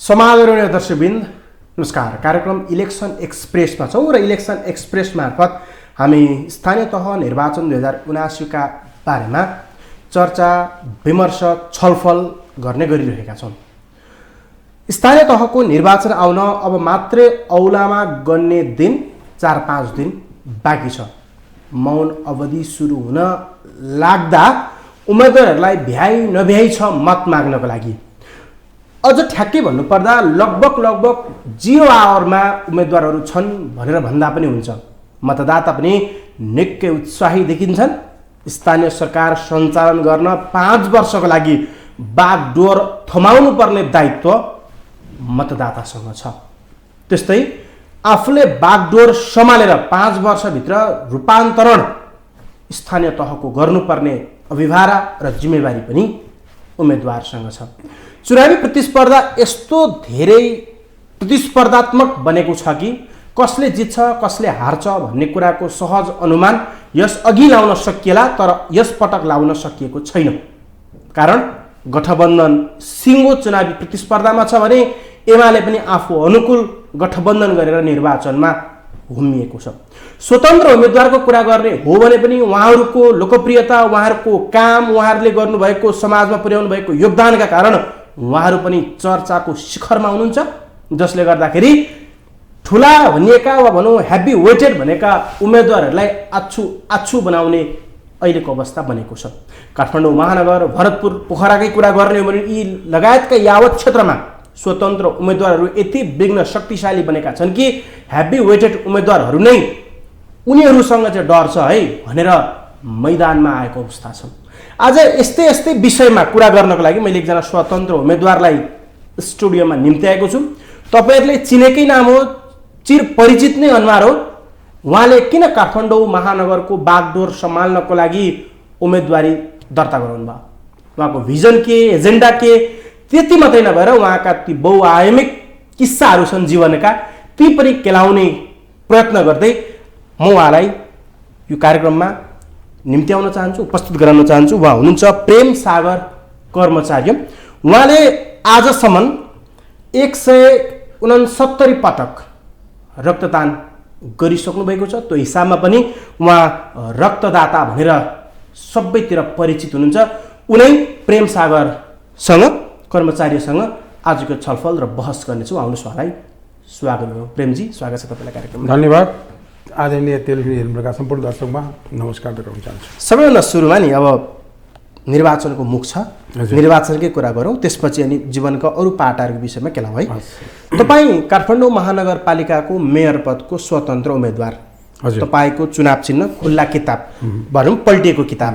समादरणीय दर्शकवृन्द नमस्कार। कार्यक्रम इलेक्सन एक्सप्रेसमा छौँ र इलेक्सन एक्सप्रेस मार्फत हामी स्थानीय तह निर्वाचन 2079 का बारेमा चर्चा विमर्श छलफल गर्ने गरिरहेका छौँ। स्थानीय तहको निर्वाचन आउन अब मात्रै औलामा गन्ने दिन 4-5 दिन बाँकी छ। मौन अवधि सुरु हुन लाग्दा उम्मेदवारहरूलाई भ्याइ नभ्याइ छ मत माग्नको लागि। अझ ठ्याक्कै भन्नुपर्दा लगभग 0 आवरमा उम्मेदवारहरू छन् भनेर भन्दा पनि हुन्छ। मतदाता पनि निकै उत्साही देखिन्छन्। स्थानीय सरकार सञ्चालन गर्न 5 वर्षको लागि बागडोर थमाउनु पर्ने दायित्व मतदातासँग छ। त्यस्तै आफूले बागडोर सम्हालेर 5 वर्षभित्र रूपान्तरण स्थानीय तहको गर्नुपर्ने अभिभारा र जिम्मेवारी पनि उम्मेदवारसँग छ। चुनावी प्रतिस्पर्धा यस्तो धेरै प्रतिस्पर्धात्मक बनेको छ कि कसले जित्छ कसले हार्छ भन्ने कुराको सहज अनुमान यस अघि लाउन सकिएला, तर यस पटक लाउन सकिएको छैन। कारण गठबन्धन सिङ्गो चुनावी प्रतिस्पर्धामा छ भने एमाले पनि आफू अनुकूल गठबन्धन गरेर निर्वाचनमा घुमिएको छ। स्वतन्त्र उम्मेदवारको कुरा गर्ने हो भने पनि उहाँहरूको लोकप्रियता, उहाँहरूको काम, उहाँहरूले गर्नुभएको समाजमा पुर्याउनु भएको योगदानका कारण उहाँहरू पनि चर्चाको शिखरमा हुनुहुन्छ, जसले गर्दाखेरि ठुला भनिएका वा भनौँ हेभी वेटेड भनेका उम्मेदवारहरूलाई आछु बनाउने अहिलेको अवस्था बनेको छ। काठमाडौँ महानगर, भरतपुर, पोखराकै कुरा गर्ने हो भने यी लगायतका यावत क्षेत्रमा स्वतन्त्र उम्मेदवारहरू यति विघ्न शक्तिशाली बनेका छन् कि हेभी वेटेड उम्मेदवारहरू नै उनीहरूसँग चाहिँ डर छ है भनेर मैदानमा आएको अवस्था छ। आज यस्तै विषयमा कुरा गर्नको लागि मैले एकजना स्वतन्त्र उम्मेदवारलाई स्टुडियोमा निम्त्याएको छु। तपाईँहरूले चिनेकै नाम हो, चिर परिचित नै अनुहार हो। उहाँले किन काठमाडौँ महानगरको बागडोर सम्हाल्नको लागि उम्मेदवारी दर्ता गराउनु भयो, उहाँको भिजन के, एजेन्डा के, त्यति मात्रै नभएर उहाँका ती बहुआयामिक किस्साहरू छन् जीवनका, ती पनि केलाउने प्रयत्न गर्दै म उहाँलाई यो कार्यक्रममा निम्त्याउन चाहन्छु, उपस्थित गराउन चाहन्छु। उहाँ हुनुहुन्छ प्रेम सागर कर्मचारी। उहाँले आजसम्म 169 पटक रक्तदान गरिसक्नु भएको छ। त्यो हिसाबमा पनि उहाँ रक्तदाता भनेर सबैतिर परिचित हुनुहुन्छ। उनै प्रेम सागरसँग, कर्मचारीसँग आजको छलफल र बहस गर्नेछु। आउनुहोस्, उहाँलाई स्वागत गरौँ। प्रेमजी, स्वागत छ तपाईँलाई कार्यक्रममा। धन्यवाद। आदरणीय टेलिभिजन हेर्नुका सम्पूर्ण दर्शकमा नमस्कार गर्न चाहन्छु। सबैभन्दा सुरुमा नि अब निर्वाचनको मुख छ, निर्वाचनकै कुरा गरौँ, त्यसपछि अनि जीवनका अरू पाटाहरूको विषयमा केलाउँ है। तपाईँ काठमाडौँ महानगरपालिकाको मेयर पदको स्वतन्त्र उम्मेदवार। तपाईँको चुनाव चिन्ह खुल्ला किताब भनौँ, पल्टिएको किताब।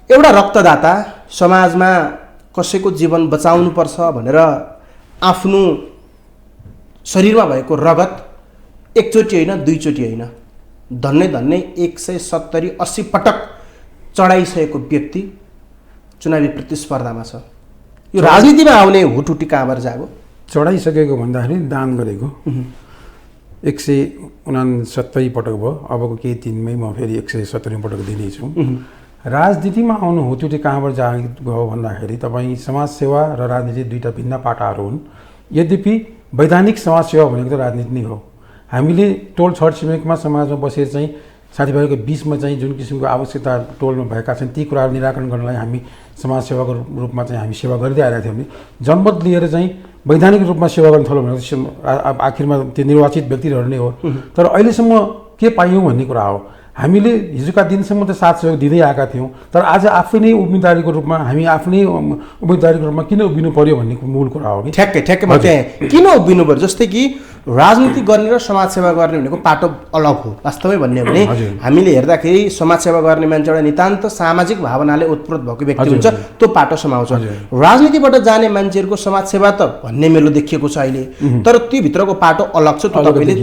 एउटा रक्तदाता समाजमा कसैको जीवन बचाउनुपर्छ भनेर आफ्नो शरीरमा भएको रगत एकचोटि होइन, दुईचोटि होइन, धन्नै 170-80 पटक चढाइसकेको व्यक्ति चुनावी प्रतिस्पर्धामा छ। यो राजनीतिमा आउने हुटुटी कहाँबाट जागो? चढाइसकेको भन्दाखेरि दान गरेको 169 पटक भयो। अबको केही दिनमै म फेरि 170 पटक दिनेछु। राजनीतिमा आउनु हुटुटी कहाँबाट जागो भन्दाखेरि तपाईँ समाजसेवा र राजनीति दुईवटा भिन्न पाटाहरू हुन्। यद्यपि वैधानिक समाजसेवा भनेको त राजनीति नै हो। हामीले टोल छर छिमेकमा समाजमा बसेर चाहिँ साथीभाइको बिचमा चाहिँ जुन किसिमको आवश्यकता टोलमा भएका छन् ती कुराहरू निराकरण गर्नलाई हामी समाजसेवाको रूपमा चाहिँ हामी सेवा गर्दै आइरहेका थियौँ। भने जनमत लिएर चाहिँ वैधानिक रूपमा सेवा गर्न थाल्यो भने आखिरमा त्यो निर्वाचित व्यक्तिहरू नै हो। तर अहिलेसम्म के पायौँ भन्ने कुरा हो। हामीले हिजोका दिनसम्म त साथ सहयोग दिँदै आएका थियौँ, तर आज आफै नै उम्मेदवारीको रूपमा हामी आफ्नै उम्मेदवारीको रूपमा किन उभिनु पर्यो भन्ने मूल कुरा हो कि ठ्याक्कै म त्यहाँ किन उभिनु पर्यो। जस्तै कि राजनीति गर्ने र समाजसेवा गर्ने भनेको पाटो अलग हो। वास्तवमै भन्ने हो भने हामीले हेर्दाखेरि समाजसेवा गर्ने मान्छे एउटा नितान्त सामाजिक भावनाले उत्प्रोत भएको व्यक्ति हुन्छ, त्यो पाटो समाउँछ। राजनीतिबाट जाने मान्छेहरूको समाजसेवा त भन्ने मेलो देखिएको छ अहिले, तर त्यो भित्रको पाटो अलग छ। त्यो तपाईँले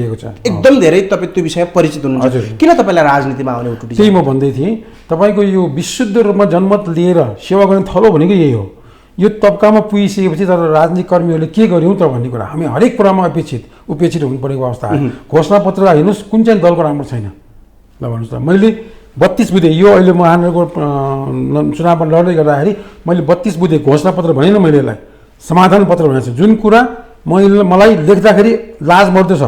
एकदम धेरै तपाईँ त्यो विषयमा परिचित हुनुहुन्छ। किन तपाईँलाई राजनीतिमा आउने उठुटी? त्यही म भन्दै थिएँ, तपाईँको यो विशुद्ध रूपमा जनमत लिएर सेवा गर्ने थलो भनेको यही हो। यो तब्कामा पुगिसकेपछि तर राजनीतिक कर्मीहरूले के गर्यौँ त भन्ने कुरा हामी हरेक कुरामा उपेक्षित हुनु परेको अवस्था आयो। घोषणापत्र हेर्नुहोस्, कुन चाहिँ दलको राम्रो छैन ल भन्नुहोस् त। मैले 32 बुधे यो अहिले महानगरको चुनावमा लड्दै गर्दाखेरि मैले 32 बुधे घोषणापत्र भनेन मैले यसलाई। समाधान पत्र भनेको छ। जुन कुरा मलाई लेख्दाखेरि लाज मर्दो छ,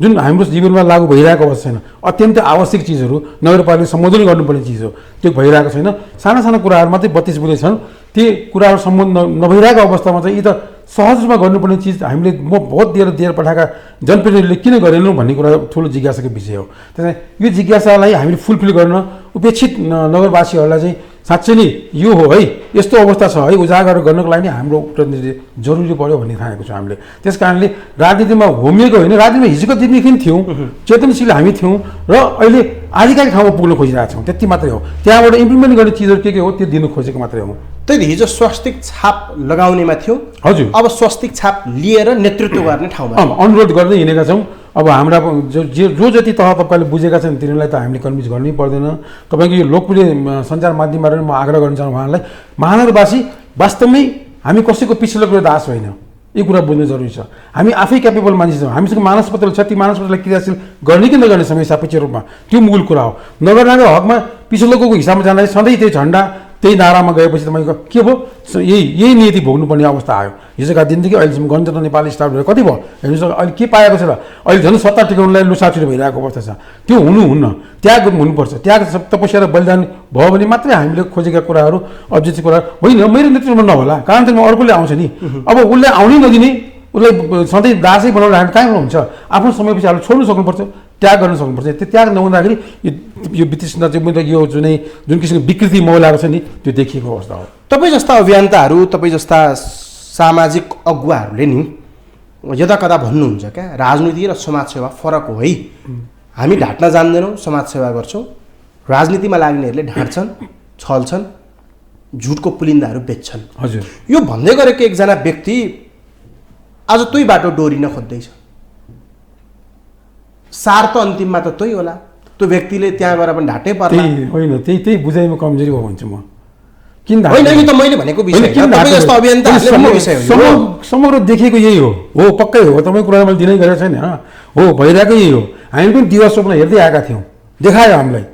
जुन हाम्रो जीवनमा लागू भइरहेको अवस्था छैन, अत्यन्तै आवश्यक चिजहरू नगरपालिकाले सम्बोधन गर्नुपर्ने चिज हो, त्यो भइरहेको छैन। साना साना कुराहरू मात्रै 32 बुँदै छन्, ती कुराहरू सम्बोधन नभइरहेको अवस्थामा चाहिँ यी त सहज रूपमा गर्नुपर्ने चिज हामीले बहुत दिएर पठाएका जनप्रतिनिधिले किन गरेनौँ भन्ने कुरा ठुलो जिज्ञासाको विषय हो। त्यसैले यो जिज्ञासालाई हामीले फुलफिल गर्न उपेक्षित नगरवासीहरूलाई चाहिँ साँच्चै नै यो हो है, यस्तो अवस्था छ है, उजागर गर्नको लागि नै हाम्रो प्रतिनिधि जरुरी पर्यो भन्ने ठानेको छौँ हामीले। त्यस कारणले राजनीतिमा होमिएको होइन, राजनीतिमा हिजोको दिनदेखि थियौँ, चेतनशील हामी थियौँ र अहिले आधिकारिक ठाउँमा पुग्न खोजिरहेका छौँ, त्यति मात्रै हो। त्यहाँबाट इम्प्लिमेन्ट गर्ने चिजहरू के हो त्यो दिनु खोजेको मात्रै हो। त्यही हिजो स्वस्तिक छाप लगाउनेमा थियो, हजुर, अब स्वस्तिक छाप लिएर नेतृत्व गर्ने ठाउँमा अनुरोध गर्दै हिँडेका छौँ। अब हाम्रा जो जति तह तपाईँले बुझेका छन् तिनीहरूलाई त हामीले कन्भिन्स गर्नै पर्दैन। तपाईँको यो लोकप्रिय सञ्चार माध्यमबाट म आग्रह गर्न चाहन्छु उहाँलाई, महानगरवासी वास्तवमै हामी कसैको पिछलो कुरा दास होइन, यो कुरा बुझ्नु जरुरी छ। हामी आफै क्यापेबल मान्छे छौँ, हामीसँग मानसपत्र छ, ती मानसपत्रलाई क्रियाशील गर्ने कि नगर्ने समय सापेक्ष रूपमा त्यो मूल कुरा हो। नगर्नाको हकमा पिछलोको हिसाबमा जाँदाखेरि सधैँ त्यही झन्डा त्यही नारामा गएपछि तपाईँको के भयो, यही नियति भोग्नुपर्ने अवस्था आयो। हिजोका दिनदेखि अहिलेसम्म गणतन्त्र नेपाली स्टार्ट भएर कति भयो हेर्नुहोस्, अहिले के पाएको छ र अहिले झन् सत्ता टिकाउनलाई लुसाचुरी भइरहेको अवस्था छ। त्यो हुनुहुन्न, त्याग हुनुपर्छ। त्याग तपस्या र बलिदान भयो भने मात्रै हामीले खोजेका कुराहरू अब्जेक्टिभ कुरा होइन। मेरो नेतृत्वमा नहोला, कारण चाहिँ अर्कोले आउँछ नि, अब उसले आउनै नदिने, उसलाई सधैँ दासै बनाउन राख्ने कहाँ हुन्छ। आफ्नो समयपछि हामीले छोड्नु सक्नुपर्छ, त्याग गर्न सक्नुपर्छ। त्यो त्याग नहुँदाखेरि यो वितृष्णा चाहिँ जुन किसिमको विकृति महिलाहरू छ नि त्यो देखिएको अवस्था हो। तपाईँ जस्ता अभियन्ताहरू, तपाईँ जस्ता सामाजिक अगुवाहरूले नि यदा कदा भन्नुहुन्छ क्या, राजनीति र समाजसेवा फरक हो है, हामी ढाँट्न जान्दैनौँ, समाजसेवा गर्छौँ, राजनीतिमा लाग्नेहरूले ढाँट्छन्, छल्छन्, झुटको पुलिन्दाहरू बेच्छन्। हजुर, यो भन्दै गरेको एकजना व्यक्ति आज त्यही बाटो डोरिन खोज्दैछ। सार त अन्तिममा त त्यही होला, त्यो व्यक्तिले त्यहाँ गएर पनि ढाँटै पर्ला। होइन, त्यही बुझाइमा कमजोरी हो भन्छु म। किन होइन, यो त मैले भनेको विषय जस्तो अभियन्ताहरूले विषय हो, समग्र देखेको यही हो पक्कै हो। तपाईँ कुरा मैले दिनै गरेको छैन, हो भइरहेको यही हो। हामी पनि दिवा स्वप्न हेर्दै आएका थियौँ, देखायो हामीलाई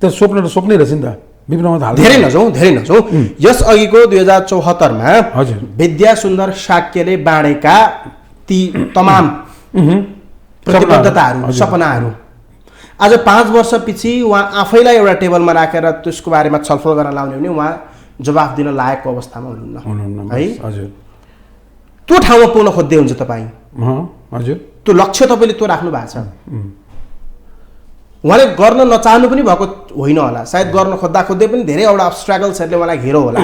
त्यो स्वप्न त स्वप्नै रहेछ नि त। धेरै नजाउँ। यस अघिको 2074मा हजुर विद्या सुन्दर शाक्यले बाँडेका ती तमाम प्रतिबद्धताहरू, सपनाहरू आज 5 वर्षपछि उहाँ आफैलाई एउटा टेबलमा राखेर त्यसको बारेमा छलफल गर्न लाउने भने उहाँ जवाफ दिन लायकको अवस्थामा हुनुहुन्न है। हजुर, त्यो ठाउँमा पुग्न खोज्दै हुन्छ तपाईँ। हजुर, त्यो लक्ष्य तपाईँले त्यो राख्नु भएको छ। उहाँले गर्न नचाहनु पनि भएको होइन होला, सायद गर्न खोज्दै पनि धेरैवटा स्ट्रगल्सहरूले उहाँलाई घेरो होला।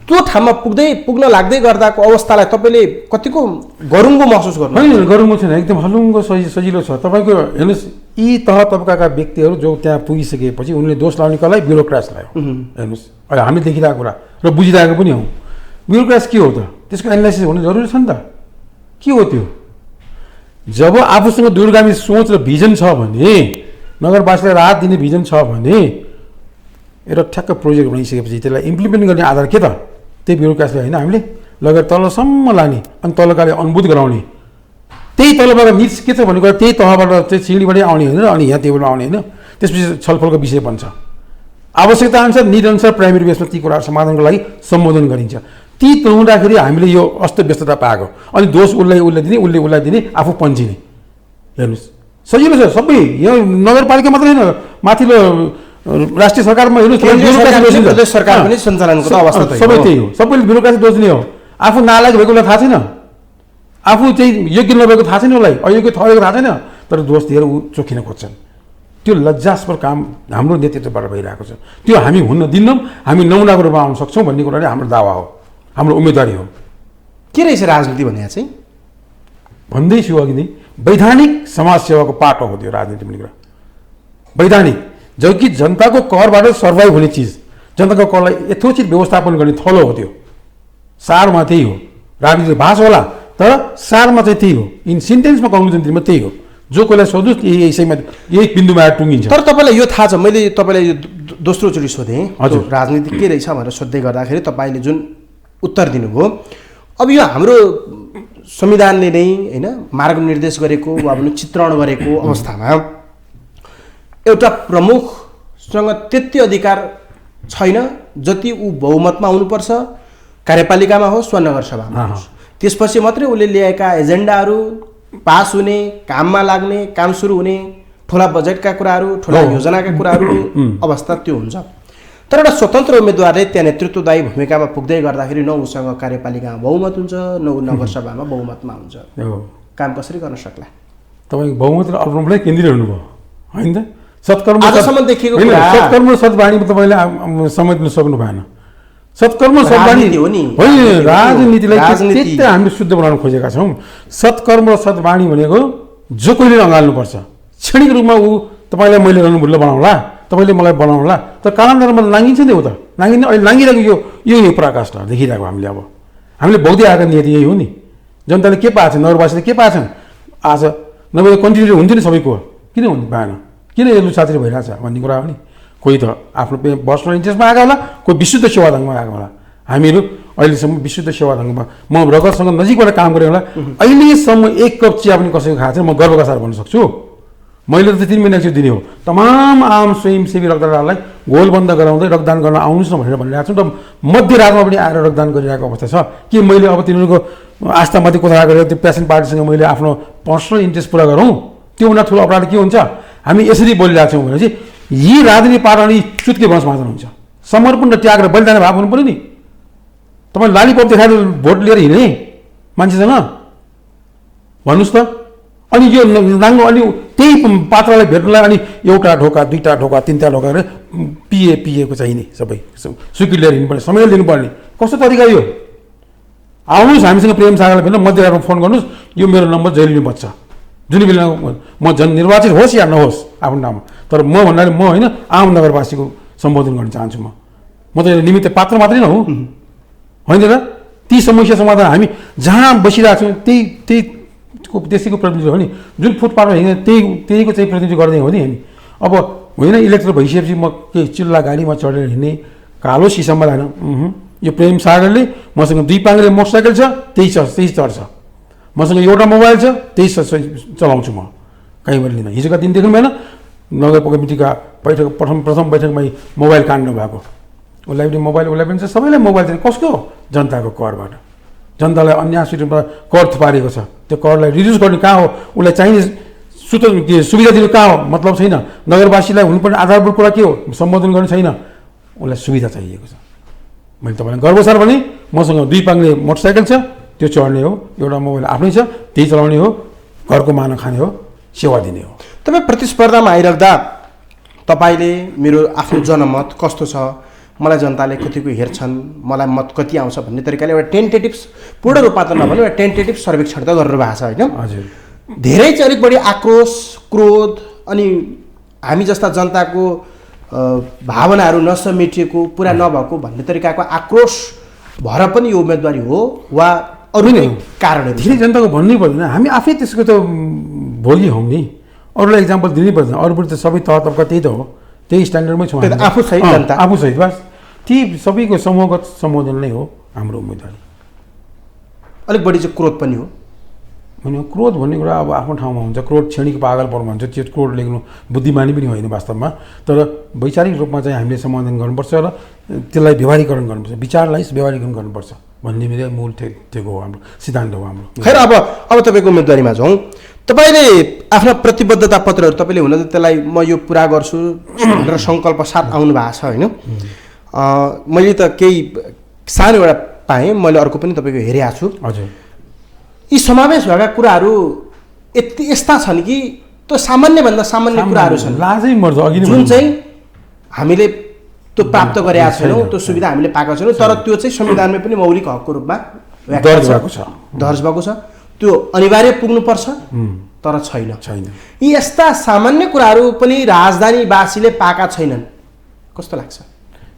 त्यो ठाउँमा पुग्न लाग्दै गर्दाको अवस्थालाई तपाईँले कतिको गरुङ्गो महसुस गर्नु? होइन, गरुङ्गो छैन, एकदम हलुङ्गो सजिलो छ। तपाईँको हेर्नुहोस्, यी तह तबकाका व्यक्तिहरू जो त्यहाँ पुगिसकेपछि उनले दोष लाउने कसलाई? ब्युरोक्राट्सलाई हो। हेर्नुहोस्, अहिले हामी देखिरहेको कुरा र बुझिरहेको पनि हौँ। ब्युरोक्राट्स के हो त? त्यसको एनालाइसिस हुनु जरुरी छ नि त। के हो त्यो? जब आफूसँग दूरगामी सोच र भिजन छ भने, नगरवासीलाई राहत दिने भिजन छ भने, एउटा ठ्याक्क प्रोजेक्ट बनाइसकेपछि त्यसलाई इम्प्लिमेन्ट गर्ने आधार के त? त्यही ब्युरोक्रासीलाई होइन, हामीले लगेर तलसम्म लाने अनि तलकाले अनुभूत गराउने। त्यही तलबाट निड्स के छ भन्ने कुरा त्यही तहबाट चाहिँ सिँढीबाटै आउने होइन, अनि यहाँ टेबलमा आउने होइन। त्यसपछि छलफलको विषय बन्छ। आवश्यकता अनुसार निड अनुसार प्राइमेरी बेसमा ती कुराहरू समाधानको लागि सम्बोधन गरिन्छ। ती नहुँदाखेरि हामीले यो अस्तव्यस्तता पाएको, अनि दोष उसले दिने, उसले उसलाई दिने, आफू पन्चिने। हेर्नुहोस्, सजिलो छ सबै। यो नगरपालिका मात्रै होइन, माथिल्लो राष्ट्रिय सरकारमा हेर्नुहोस्, प्रदेश सरकार पनि सञ्चालनको अवस्था सबै त्यही हो। सबैले ब्युरोक्रासी दोष दिने हो। आफू नालायक भएको उसलाई थाहा छैन, आफू चाहिँ योग्य नभएको थाहा छैन, उसलाई अयोग्य ठहरेको थाहा छैन, तर दोष दिएर ऊ चोखिन खोज्छन्। त्यो लज्जास्पद काम हाम्रो नेतृत्वबाट भइरहेको छ। त्यो हामी हुन दिन्नौँ, हामी नमुनाको रूपमा आउन सक्छौँ भन्ने कुराले हाम्रो दावा हो, हाम्रो उम्मेदवारी हो। के रहेछ राजनीति भने चाहिँ? भन्दैछु अघि नै, वैधानिक समाजसेवाको पाटो हो त्यो राजनीति भन्ने कुरा। वैधानिक, जबकि जनताको करबाट सर्भाइभ हुने चिज, जनताको करलाई यथोचित व्यवस्थापन गर्ने थलो हो त्यो। सारमा त्यही हो। राजनीति भाष होला तर सारमा चाहिँ त्यही हो। इन सेन्टेन्समा कन्क्लुजन दिनमा त्यही हो। जो कोहीलाई सोध्नुहोस् यही बिन्दुमा आएर टुङ्गिन्छ। तर तपाईँलाई यो थाहा छ, मैले तपाईँलाई यो दोस्रोचोटि सोधेँ, हजुर राजनीति के रहेछ भनेर सोध्दै गर्दाखेरि तपाईँले जुन उत्तर दिनुभयो, अब यो हाम्रो संविधानले नै होइन मार्ग निर्देश गरेको वा भनौँ चित्रण गरेको अवस्थामा एउटा प्रमुखसँग त्यति अधिकार छैन जति ऊ बहुमतमा हुनुपर्छ, कार्यपालिकामा होस् वा नगरसभामा होस्। त्यसपछि मात्रै उसले ल्याएका एजेन्डाहरू पास हुने, काममा लाग्ने, काम सुरु हुने, ठुला बजेटका कुराहरू, ठुला योजनाका कुराहरू अवस्था त्यो हुन्छ। तर एउटा स्वतन्त्र उम्मेदवारले त्यहाँ नेतृत्वदायी भूमिकामा पुग्दै गर्दाखेरि न उसँग कार्यपालिकामा बहुमत हुन्छ, न ऊ नगरसभामा बहुमतमा हुन्छ। काम कसरी गर्न सक्ला? तपाईँको बहुमत र अल्पमतलाई केन्द्रित हुनुभयो होइन त? सत्कर्म आजसम्म देखिएको कुरा सत्कर्म र सद्वाणी तपाईँले समेट्न सक्नु भएन। सत्कर्म सद्वाणी हो नि, होइन, राजनीतिलाई त्यस्तै हामीले शुद्ध बनाउन खोजेका छौँ। सत्कर्म र सद्वाणी भनेको जो कोहीले नगाल्नुपर्छ, क्षणिक रूपमा ऊ तपाईँलाई मैले रणभुल्लो बनाउँला, तपाईँले मलाई बनाउँला, तर कालान्तरमा लागिन्छ नि ऊ त लागिन्छ। अहिले लागिरहेको यो पराकाष्ठ देखिरहेको हामीले भोग्दै आएको नीति यही हो नि। जनताले के पाएको छ, नगरवासीले के पाएको छन् आज, नभए कन्टिन्यू हुन्थ्यो नि सबैको, किन हुनु भएन, किन यो लुचातिर भइरहेछ भन्ने कुरा हो नि। कोही त आफ्नो पर्सनल इन्ट्रेस्टमा आएको होला, कोही विशुद्ध सेवाधङ्गमा आएको होला। हामीहरू अहिलेसम्म विशुद्ध सेवाधङ्गमा म रगतसँग नजिकबाट काम गरेँ होला। अहिलेसम्म एक कप चिया पनि कसैको खाएको छैन, म गर्वका साथ भन्न सक्छु। मैले त 3 महिना एकचोटि दिने हो। तमाम आम स्वयंसेवी रक्तदातालाई गोलबन्द गराउँदै रक्तदान गर्न आउनुहोस् न भनेर भनिरहेको छु। र मध्यरातमा पनि आएर रक्तदान गरिरहेको अवस्था छ कि मैले अब तिनीहरूको आस्थामाथि कुरा गरेर त्यो पेसेन्ट पार्टीसँग मैले आफ्नो पर्सनल इन्ट्रेस्ट पुरा गरौँ, त्योभन्दा ठुलो अपराध के हुन्छ? हामी यसरी बोलिरहेको छौँ भने चाहिँ यी राजनीति पार्टी चुत्के बस मात्र हुन्छ। समर्पण र त्याग र बलिदान भाव हुनु पऱ्यो नि। तपाईँ लालीपप देखाएर भोट लिएर हिँड्ने मान्छेसँग भन्नुहोस् त। अनि यो नाङ्गो अनि त्यही पात्रलाई भेट्नलाई अनि एउटा ढोका, 2टा ढोका, 3टा ढोका गरेर पिएको चाहिने सबै स्वीकृति लिएर हिँड्नुपर्ने, समय लिनुपर्ने कस्तो तरिका यो? आउनुहोस् हामीसँग प्रेम सागरलाई भेट्न, मध्यरातमा फोन गर्नुहोस्, यो मेरो नम्बर जहिले पनि बच्छ। जुन बेला म जननिर्वाचित होस् या नहोस् आफ्नो नाममा, तर म भन्नाले म होइन आम नगरवासीको सम्बोधन गर्न चाहन्छु। म त निमित्त पात्र मात्रै न हो होइन र? ती समस्या समाधान हामी जहाँ बसिरहेको छौँ त्यसैको प्रतिनिधि हो नि। जुन फुटपाथमा हिँड्ने त्यहीको चाहिँ प्रतिनिधि गर्दै हो नि हामी। अब होइन इलेक्टर भइसकेपछि म के चिल्ला गाडीमा चढेर हिँड्ने, कालो सिसामा लान। यो प्रेम सागरले मसँग 2 पाङ्ग्रे मोटरसाइकल छ, त्यही चढ्छ। मसँग एउटा मोबाइल छ, त्यही चलाउँछु म, कहीँ मैले लिन। हिजोका दिन देख्नु भएन नगर कमिटीका प्रथम बैठकमा मोबाइल काट्नु भएको। उसलाई पनि मोबाइल, उसलाई पनि छ, सबैलाई मोबाइल चाहिँ कसको? जनताको करबाट। जनतालाई अन्याय रूपमा कर थुपारेको छ। त्यो करलाई रिड्युस गर्ने कहाँ हो? उसलाई चाहिने सुविधा दिनु कहाँ हो? मतलब छैन। नगरवासीलाई हुनुपर्ने आधारभूत कुरा के हो? सम्बोधन गर्नु छैन, उसलाई सुविधा चाहिएको छ। मैले तपाईँलाई गर्वसार भने मसँग 2 पाङ्ग्रे मोटरसाइकल छ, त्यो चढ्ने हो, एउटा मोबाइल आफ्नै छ, त्यही चलाउने हो, घरको माना खाने हो, सेवा दिने हो। तपाईँ प्रतिस्पर्धामा आइराख्दा तपाईँले मेरो आफ्नो जनमत कस्तो छ, मलाई जनताले कतिको हेर्छन्, मलाई मत कति आउँछ भन्ने तरिकाले एउटा टेन्टेटिभ, पूर्ण रूपमा त नभनौँ, एउटा टेन्टेटिभ सर्वेक्षण त गर्नु भएको छ होइन? हजुर। धेरै चाहिँ अलिक बढी आक्रोश, क्रोध अनि हामी जस्ता जनताको भावनाहरू नसमेटिएको, पुरा नभएको भन्ने तरिकाको आक्रोश भएर पनि यो उम्मेदवारी हो वा अरू नै कारणहरू? धेरै जनताको भन्नै पर्दैन, हामी आफै त्यसको त भोगी हौँ नि। अरूलाई इक्जाम्पल दिनै पर्दैन, अरूबाट त सबै तह तबका त्यही त हो, त्यही स्ट्यान्डर्डमै छौँ आफू सहित जनता, आफू सहित बस ती सबैको समूहगत सम्बोधन नै हो हाम्रो उम्मेदवारी। अलिक बढी चाहिँ क्रोध पनि हो होइन? क्रोध भन्ने कुरा अब आफ्नो ठाउँमा हुन्छ। क्रोध क्षणिक पागलपन भन्छ, त्यो क्रोध लेख्नु बुद्धिमानी पनि होइन वास्तवमा। तर वैचारिक रूपमा चाहिँ हामीले समाधान गर्नुपर्छ र त्यसलाई व्यवहारीकरण गर्नुपर्छ, विचारलाई व्यवहारीकरण गर्नुपर्छ भन्ने मेरो मूल टेको हो, हाम्रो सिद्धान्त हो हाम्रो। खैर अब तपाईँको उम्मेदवारीमा जाउँ। तपाईँले आफ्ना प्रतिबद्धता पत्रहरू तपाईँले हुन त त्यसलाई म यो पुरा गर्छु भनेर सङ्कल्प साथ आउनु भएको छ होइन? मैले त केही सानो एउटा पाएँ, मैले अर्को पनि तपाईँको हेरेको छु। हजुर। यी समावेश भएका कुराहरू यस्ता छन् कि त्यो सामान्यभन्दा सामान्य कुराहरू छन्, लाजै मर्छ अघि जुन चाहिँ हामीले त्यो प्राप्त गरेका छैनौँ, त्यो सुविधा हामीले पाएका छैनौँ, तर त्यो चाहिँ संविधानमै पनि मौलिक हकको रूपमा दर्ज भएको छ। त्यो अनिवार्य पुग्नुपर्छ, तर छैन। यी यस्ता सामान्य कुराहरू पनि राजधानीवासीले पाएका छैनन्, कस्तो लाग्छ?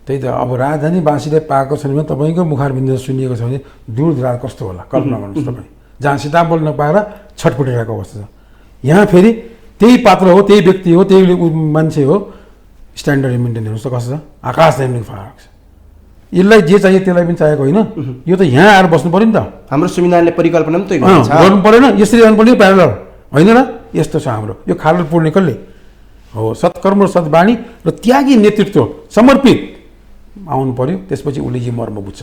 त्यही त, अब राजधानीवासीले पाएको छैन भने तपाईँको मुखारबिन्द सुनिएको छ भने दूरदराज कस्तो होला कल्पना गर्नुहोस् तपाईँ। जहाँ सीता बोल्न पाएर छटपटिरहेको अवस्था छ, यहाँ फेरि त्यही पात्र हो, त्यही व्यक्ति हो, त्यही मान्छे हो, स्ट्यान्डर्ड मेन्टेन हेर्नुहोस् त कस्तो छ, आकाश जमिनको फरक छ। यसलाई जे चाहियो त्यसलाई पनि चाहिएको होइन, यो त यहाँ आएर बस्नु पऱ्यो नि त। हाम्रो संविधानले परिकल्पना पनि गर्नु परेन, यसरी जानु पर्ने प्यारलर होइन र? यस्तो छ हाम्रो यो खाडल पूर्णे कसले हो? सत्कर्म र सद्वाणी र त्यागी नेतृत्व समर्पित आउनु पर्यो, त्यसपछि उसले यो मर्म बुझ्छ।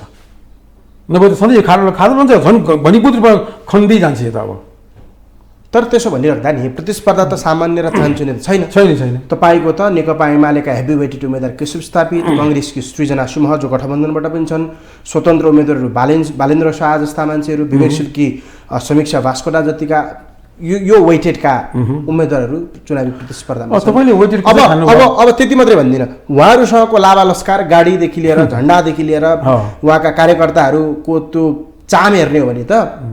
नभए त सधैँ खाडो रहन्छ, झन् भनिपुत रूपमा खन्दै जान्छ यो त अब। तर त्यसो भनिराख्दा नि प्रतिस्पर्धा त सामान्य र चाहन्छुने छैन। छैन। तपाईँको त नेकपा एमालेका हेभी वेटेड उम्मेद्वार केशव स्थापित, कङ्ग्रेसकी सृजना सुमह जो गठबन्धनबाट पनि छन्, स्वतन्त्र उम्मेद्वारहरू बालेन्द्र शाह जस्ता मान्छेहरू, विवेक सुर्की, समीक्षा भास्कोटा जतिका यो वेटेडका उम्मेद्वारहरू चुनावी प्रतिस्पर्धामा तपाईँले वेटेड अब त्यति मात्रै भन्दिनँ, उहाँहरूसँगको लाभा लस्कार गाडीदेखि लिएर झन्डादेखि लिएर उहाँका कार्यकर्ताहरूको त्यो चाम हेर्ने हो भने त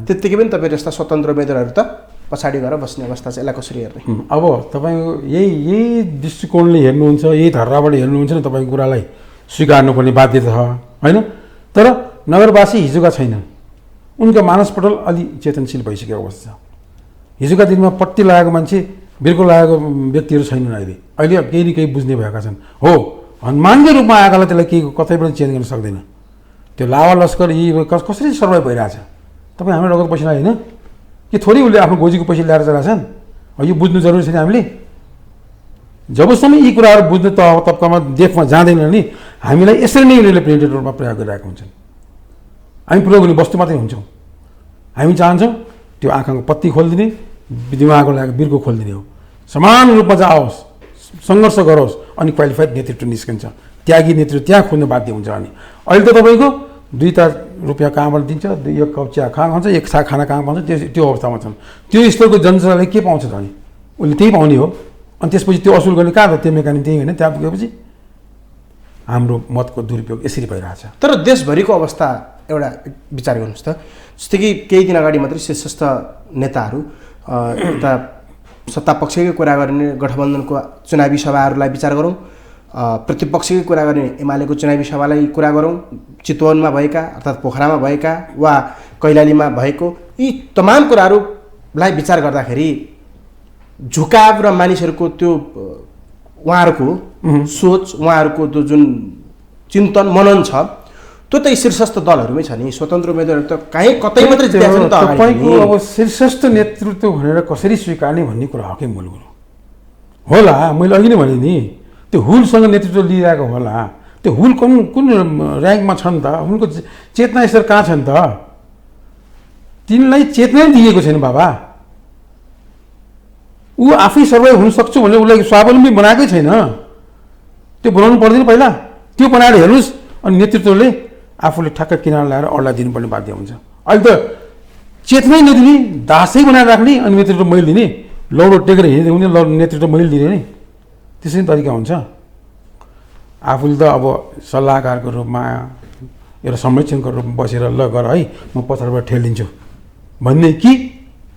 त्यत्तिकै पनि तपाईँहरू यस्ता स्वतन्त्र उम्मेद्वारहरू त पछाडि गएर बस्ने अवस्था चाहिँ यसलाई कसरी हेर्ने? अब तपाईँको यही दृष्टिकोणले हेर्नुहुन्छ, यही धर्राबाट हेर्नुहुन्छ नि तपाईँको कुरालाई स्वीकार्नुपर्ने बाध्यता छ होइन। तर नगरवासी हिजोका छैनन्, उनका मानसपटल अलि चेतनशील भइसकेको अवस्था छ। हिजोका दिनमा पट्टी लगाएको मान्छे बिर्को लगाएको व्यक्तिहरू छैनन् अहिले केही न केही बुझ्ने भएका छन्। हो, हनुमानकै रूपमा आएकालाई त्यसलाई केही कतै पनि चेन्ज गर्न सक्दैन। त्यो लावा लस्कर यी कसरी सर्भाइभ भइरहेछ? तपाईँ हाम्रो रगत पैसा होइन कि थोरै उसले आफ्नो गोजीको पैसा ल्याएर चलाछन्? यो बुझ्नु जरुरी छैन हामीले। जबसम्म यी कुराहरू बुझ्नु तबकामा देखमा जाँदैन नि हामीलाई यसरी नै उनीहरूले प्रिन्टेड रूपमा प्रयोग गरिरहेका हुन्छन्। हामी प्रयोग गर्ने वस्तु मात्रै हुन्छौँ। हामी चाहन्छौँ त्यो आँखाको पत्ती खोलिदिने, दिमागको लागि बिर्को खोलिदिने हो। समान रूपमा जाओस्, सङ्घर्ष गरोस्, अनि क्वालिफाइड नेतृत्व निस्किन्छ। त्यागी नेतृत्व त्यहाँ खोज्नु बाध्य हुन्छ। अनि अहिले त तपाईँको 2 रुपियाँ कहाँबाट दिन्छ, 1 कप चिया कहाँ खान्छ, 1 साग खाना कहाँ पाउँछ, त्यो अवस्थामा छन्। त्यो स्तरको जनताले के पाउँछ त? अनि उसले त्यही पाउने हो। अनि त्यसपछि त्यो असुल गर्ने कहाँ त? त्यो मेकानिक त्यही होइन। त्यहाँ पुगेपछि हाम्रो मतको दुरुपयोग यसरी भइरहेछ। तर देशभरिको अवस्था एउटा विचार गर्नुहोस् त। जस्तै कि केही दिन अगाडि मात्रै शीर्षस्थ नेताहरू यता सत्तापक्षकै कुरा गर्ने गठबन्धनको चुनावी सभाहरूलाई विचार गरौँ, प्रतिपक्षकै कुरा गर्ने एमालेको चुनावी सभालाई कुरा गरौँ, चितवनमा भएका अर्थात् पोखरामा भएका वा कैलालीमा भएको यी तमाम कुराहरूलाई विचार गर्दाखेरि झुकाव र मानिसहरूको त्यो उहाँहरूको सोच, उहाँहरूको त्यो जुन चिन्तन मनन छ त्यो त शीर्षस्थ दलहरूमै छ नि। स्वतन्त्र उम्मेद्वारहरू त कहीँ कतै मात्रै जित्छन् त। तपाईँको अब शीर्षस्थ नेतृत्व भनेर कसरी स्वीकार्ने भन्ने कुरा हो कि मूल कुरो होला। मैले अघि नै भने नि त्यो हुलसँग नेतृत्व लिइरहेको होला। त्यो हुल कुन ऱ्याङ्कमा छन् त? उनको चेतना स्तर कहाँ छन् त? तिनलाई चेतना दिएको छैन बाबा। ऊ आफै सर्वाइभ हुन सक्छु भने उसलाई स्वावलम्बी बनाएकै छैन। त्यो बनाउनु पर्दैन पहिला। त्यो बनाएर हेर्नुहोस्, अनि नेतृत्वले आफूले ठ्याक्क किनारा ल्याएर अरूलाई दिनुपर्ने बाध्य हुन्छ। अहिले त चेतनै नदिने, दासै बनाएर राख्ने, अनि नेतृत्व मैले दिने, लौरो टेकेर हिँड्दै हुने, नेतृत्व मैले दिने नि, त्यसरी तरिका हुन्छ। आफूले त अब सल्लाहकारको रूपमा एउटा संरक्षणको रूपमा बसेर ल गर है म पछाडिबाट ठेलिदिन्छु भन्ने कि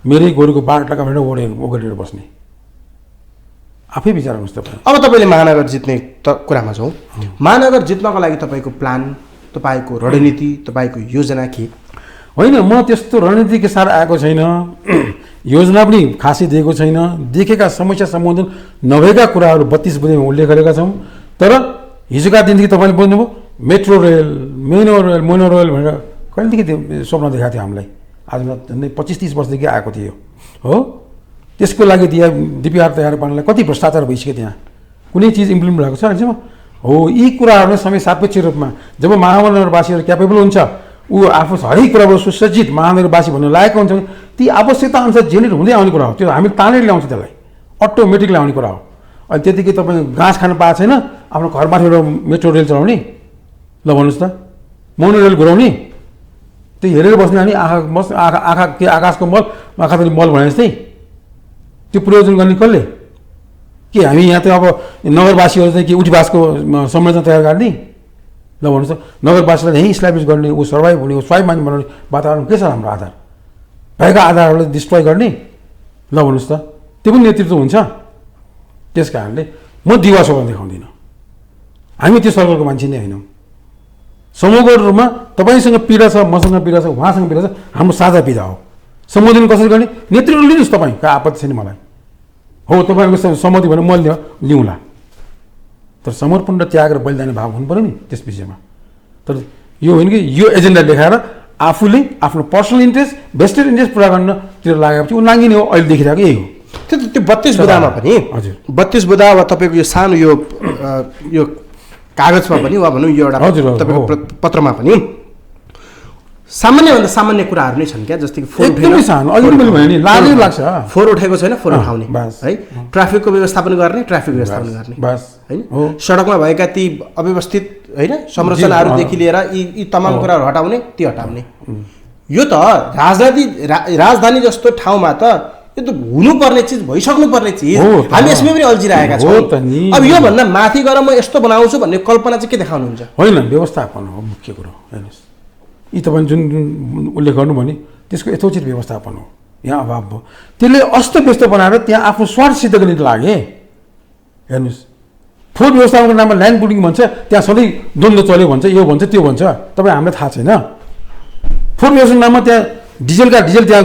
मेरै गोरुको बाटोका भनेर ओगटेर बस्ने? आफै विचार गर्नुहोस् तपाईँ। अब तपाईँले महानगर जित्ने कुरामा छौँ। महानगर जित्नको लागि तपाईँको प्लान, तपाईँको रणनीति, तपाईँको योजना के? होइन, म त्यस्तो रणनीतिको सार आएको छैन, योजना पनि खासै दिएको छैन। देखेका समस्या सम्बोधन नभएका कुराहरू 32 बुँदेमा उल्लेख गरेका छौँ। तर हिजोका दिनदेखि तपाईँले बुझ्नुभयो मेट्रो रेल, मोनो रेल भनेर कहिलेदेखि त्यो स्वप्न देखाएको थियो हामीलाई। आज झन्डै 25-30 वर्षदेखि आएको थियो हो। त्यसको लागि त्यहाँ डिपिआर तयार पार्नलाई कति भ्रष्टाचार भइसक्यो, त्यहाँ कुनै चिज इम्प्लिमेन्ट भएको छ अहिलेसम्म हो। यी कुराहरूलाई समय सापेक्ष रूपमा जब महानगरवासीहरू क्यापेबल हुन्छ, ऊ आफू हरेक कुराबाट सुसज्जित महानगरवासी भन्नु लागेको हुन्छ, ती आवश्यकता अनुसार जेनेरेट हुँदै आउने कुरा हो। त्यो हामी तानेर ल्याउँछ, त्यसलाई अटोमेटिकली आउने कुरा हो। अहिले त्यतिकै तपाईँ घाँस खान पाएको छैन, आफ्नो घरमाथि एउटा मेट्रो रेल चलाउने, ल भन्नुहोस् त, मोनो रेल घुराउने, त्यो हेरेर बस्ने हामी आँखा के आकाशको मल आँखादेखि मल भने जस्तै। त्यो प्रयोजन गर्ने कसले? के हामी यहाँ त अब नगरवासीहरू चाहिँ के उठीवासको संरचना तयार गर्ने? ल भन्नुहोस् त, नगरवासीलाई यहीँ इस्टाब्लिस गर्ने, ऊ सर्भाइभ हुने, ऊ स्वाभिमान बनाउने वातावरण के छ हाम्रो आधार? भएका आधारहरूलाई डिस्ट्रोय गर्ने? ल भन्नुहोस् त, त्यो पनि नेतृत्व हुन्छ? त्यस कारणले म दिवा स्वभाव देखाउँदिनँ। हामी त्यो सर्कलको मान्छे नै होइनौँ। समग्र रूपमा तपाईँसँग पीडा छ, मसँग पीडा छ, उहाँसँग पीडा छ, हाम्रो साझा पीडा हो। सम्बोधन कसरी गर्ने? नेतृत्व लिनुहोस् तपाईँ, कहाँ आपत्ति छैन मलाई। हो, तपाईँको सम्मति भने म लिउँला, तर समर्पण र त्याग र बलिदानी भाव हुनु पऱ्यो नि त्यस विषयमा। तर यो होइन कि यो एजेन्डा देखाएर आफूले आफ्नो पर्सनल इन्ट्रेस्ट, भेस्टेड इन्ट्रेस्ट पुरा गर्नतिर लागेपछि ऊ नाङ्गिने हो। अहिले देखिरहेको यही हो। त्यो 32 बुँदामा पनि, हजुर 32 बुँदा वा तपाईँको यो सानो यो कागजमा पनि वा भनौँ यो एउटा तपाईँको पत्रमा पनि सामान्यभन्दा सामान्य कुराहरू नै छन् क्या, जस्तै कि फोहोर एकदमै सानो अलिकति मैले भने नि लाजै लाग्छ। फोहोर उठेको छैन फोहोर उठाउने बस। है, ट्राफिकको व्यवस्थापन गर्ने ट्राफिक व्यवस्थापन गर्ने बस हैन, हो। सडकमा भएका ती अव्यवस्थित हैन संरचनाहरूदेखि लिएर यी तमाम कुराहरू हटाउने ती हटाउने। यो त राजधानी जस्तो ठाउँमा त यो त हुनुपर्ने चिज भइसक्नुपर्ने चिज हो त। हामी यसमै पनि अल्झिरहेका हो त छौँ। नि। अब योभन्दा माथि गएर म यस्तो बनाउँछु भन्ने कल्पना चाहिँ के देखाउनुहुन्छ? होइन, व्यवस्थापन हो मुख्य कुरो। हेर्नुहोस्, यी तपाईँ जुन उल्लेख गर्नु भने त्यसको यथोचित व्यवस्थापन हो, यहाँ अभाव भयो। त्यसले अस्तव्यस्त बनाएर त्यहाँ आफ्नो स्वार्थ सिद्ध गर्ने लागे। हेर्नुहोस्, फोहोर व्यवस्थापनको नाममा ल्यान्ड पुलिङ भन्छ, त्यहाँ सधैँ द्वन्द्व चल्यो भन्छ, यो भन्छ त्यो भन्छ, तपाईँ हामीलाई थाहा छैन। फोहोर व्यवस्थापनको नाममा त्यहाँ डिजल त्यहाँ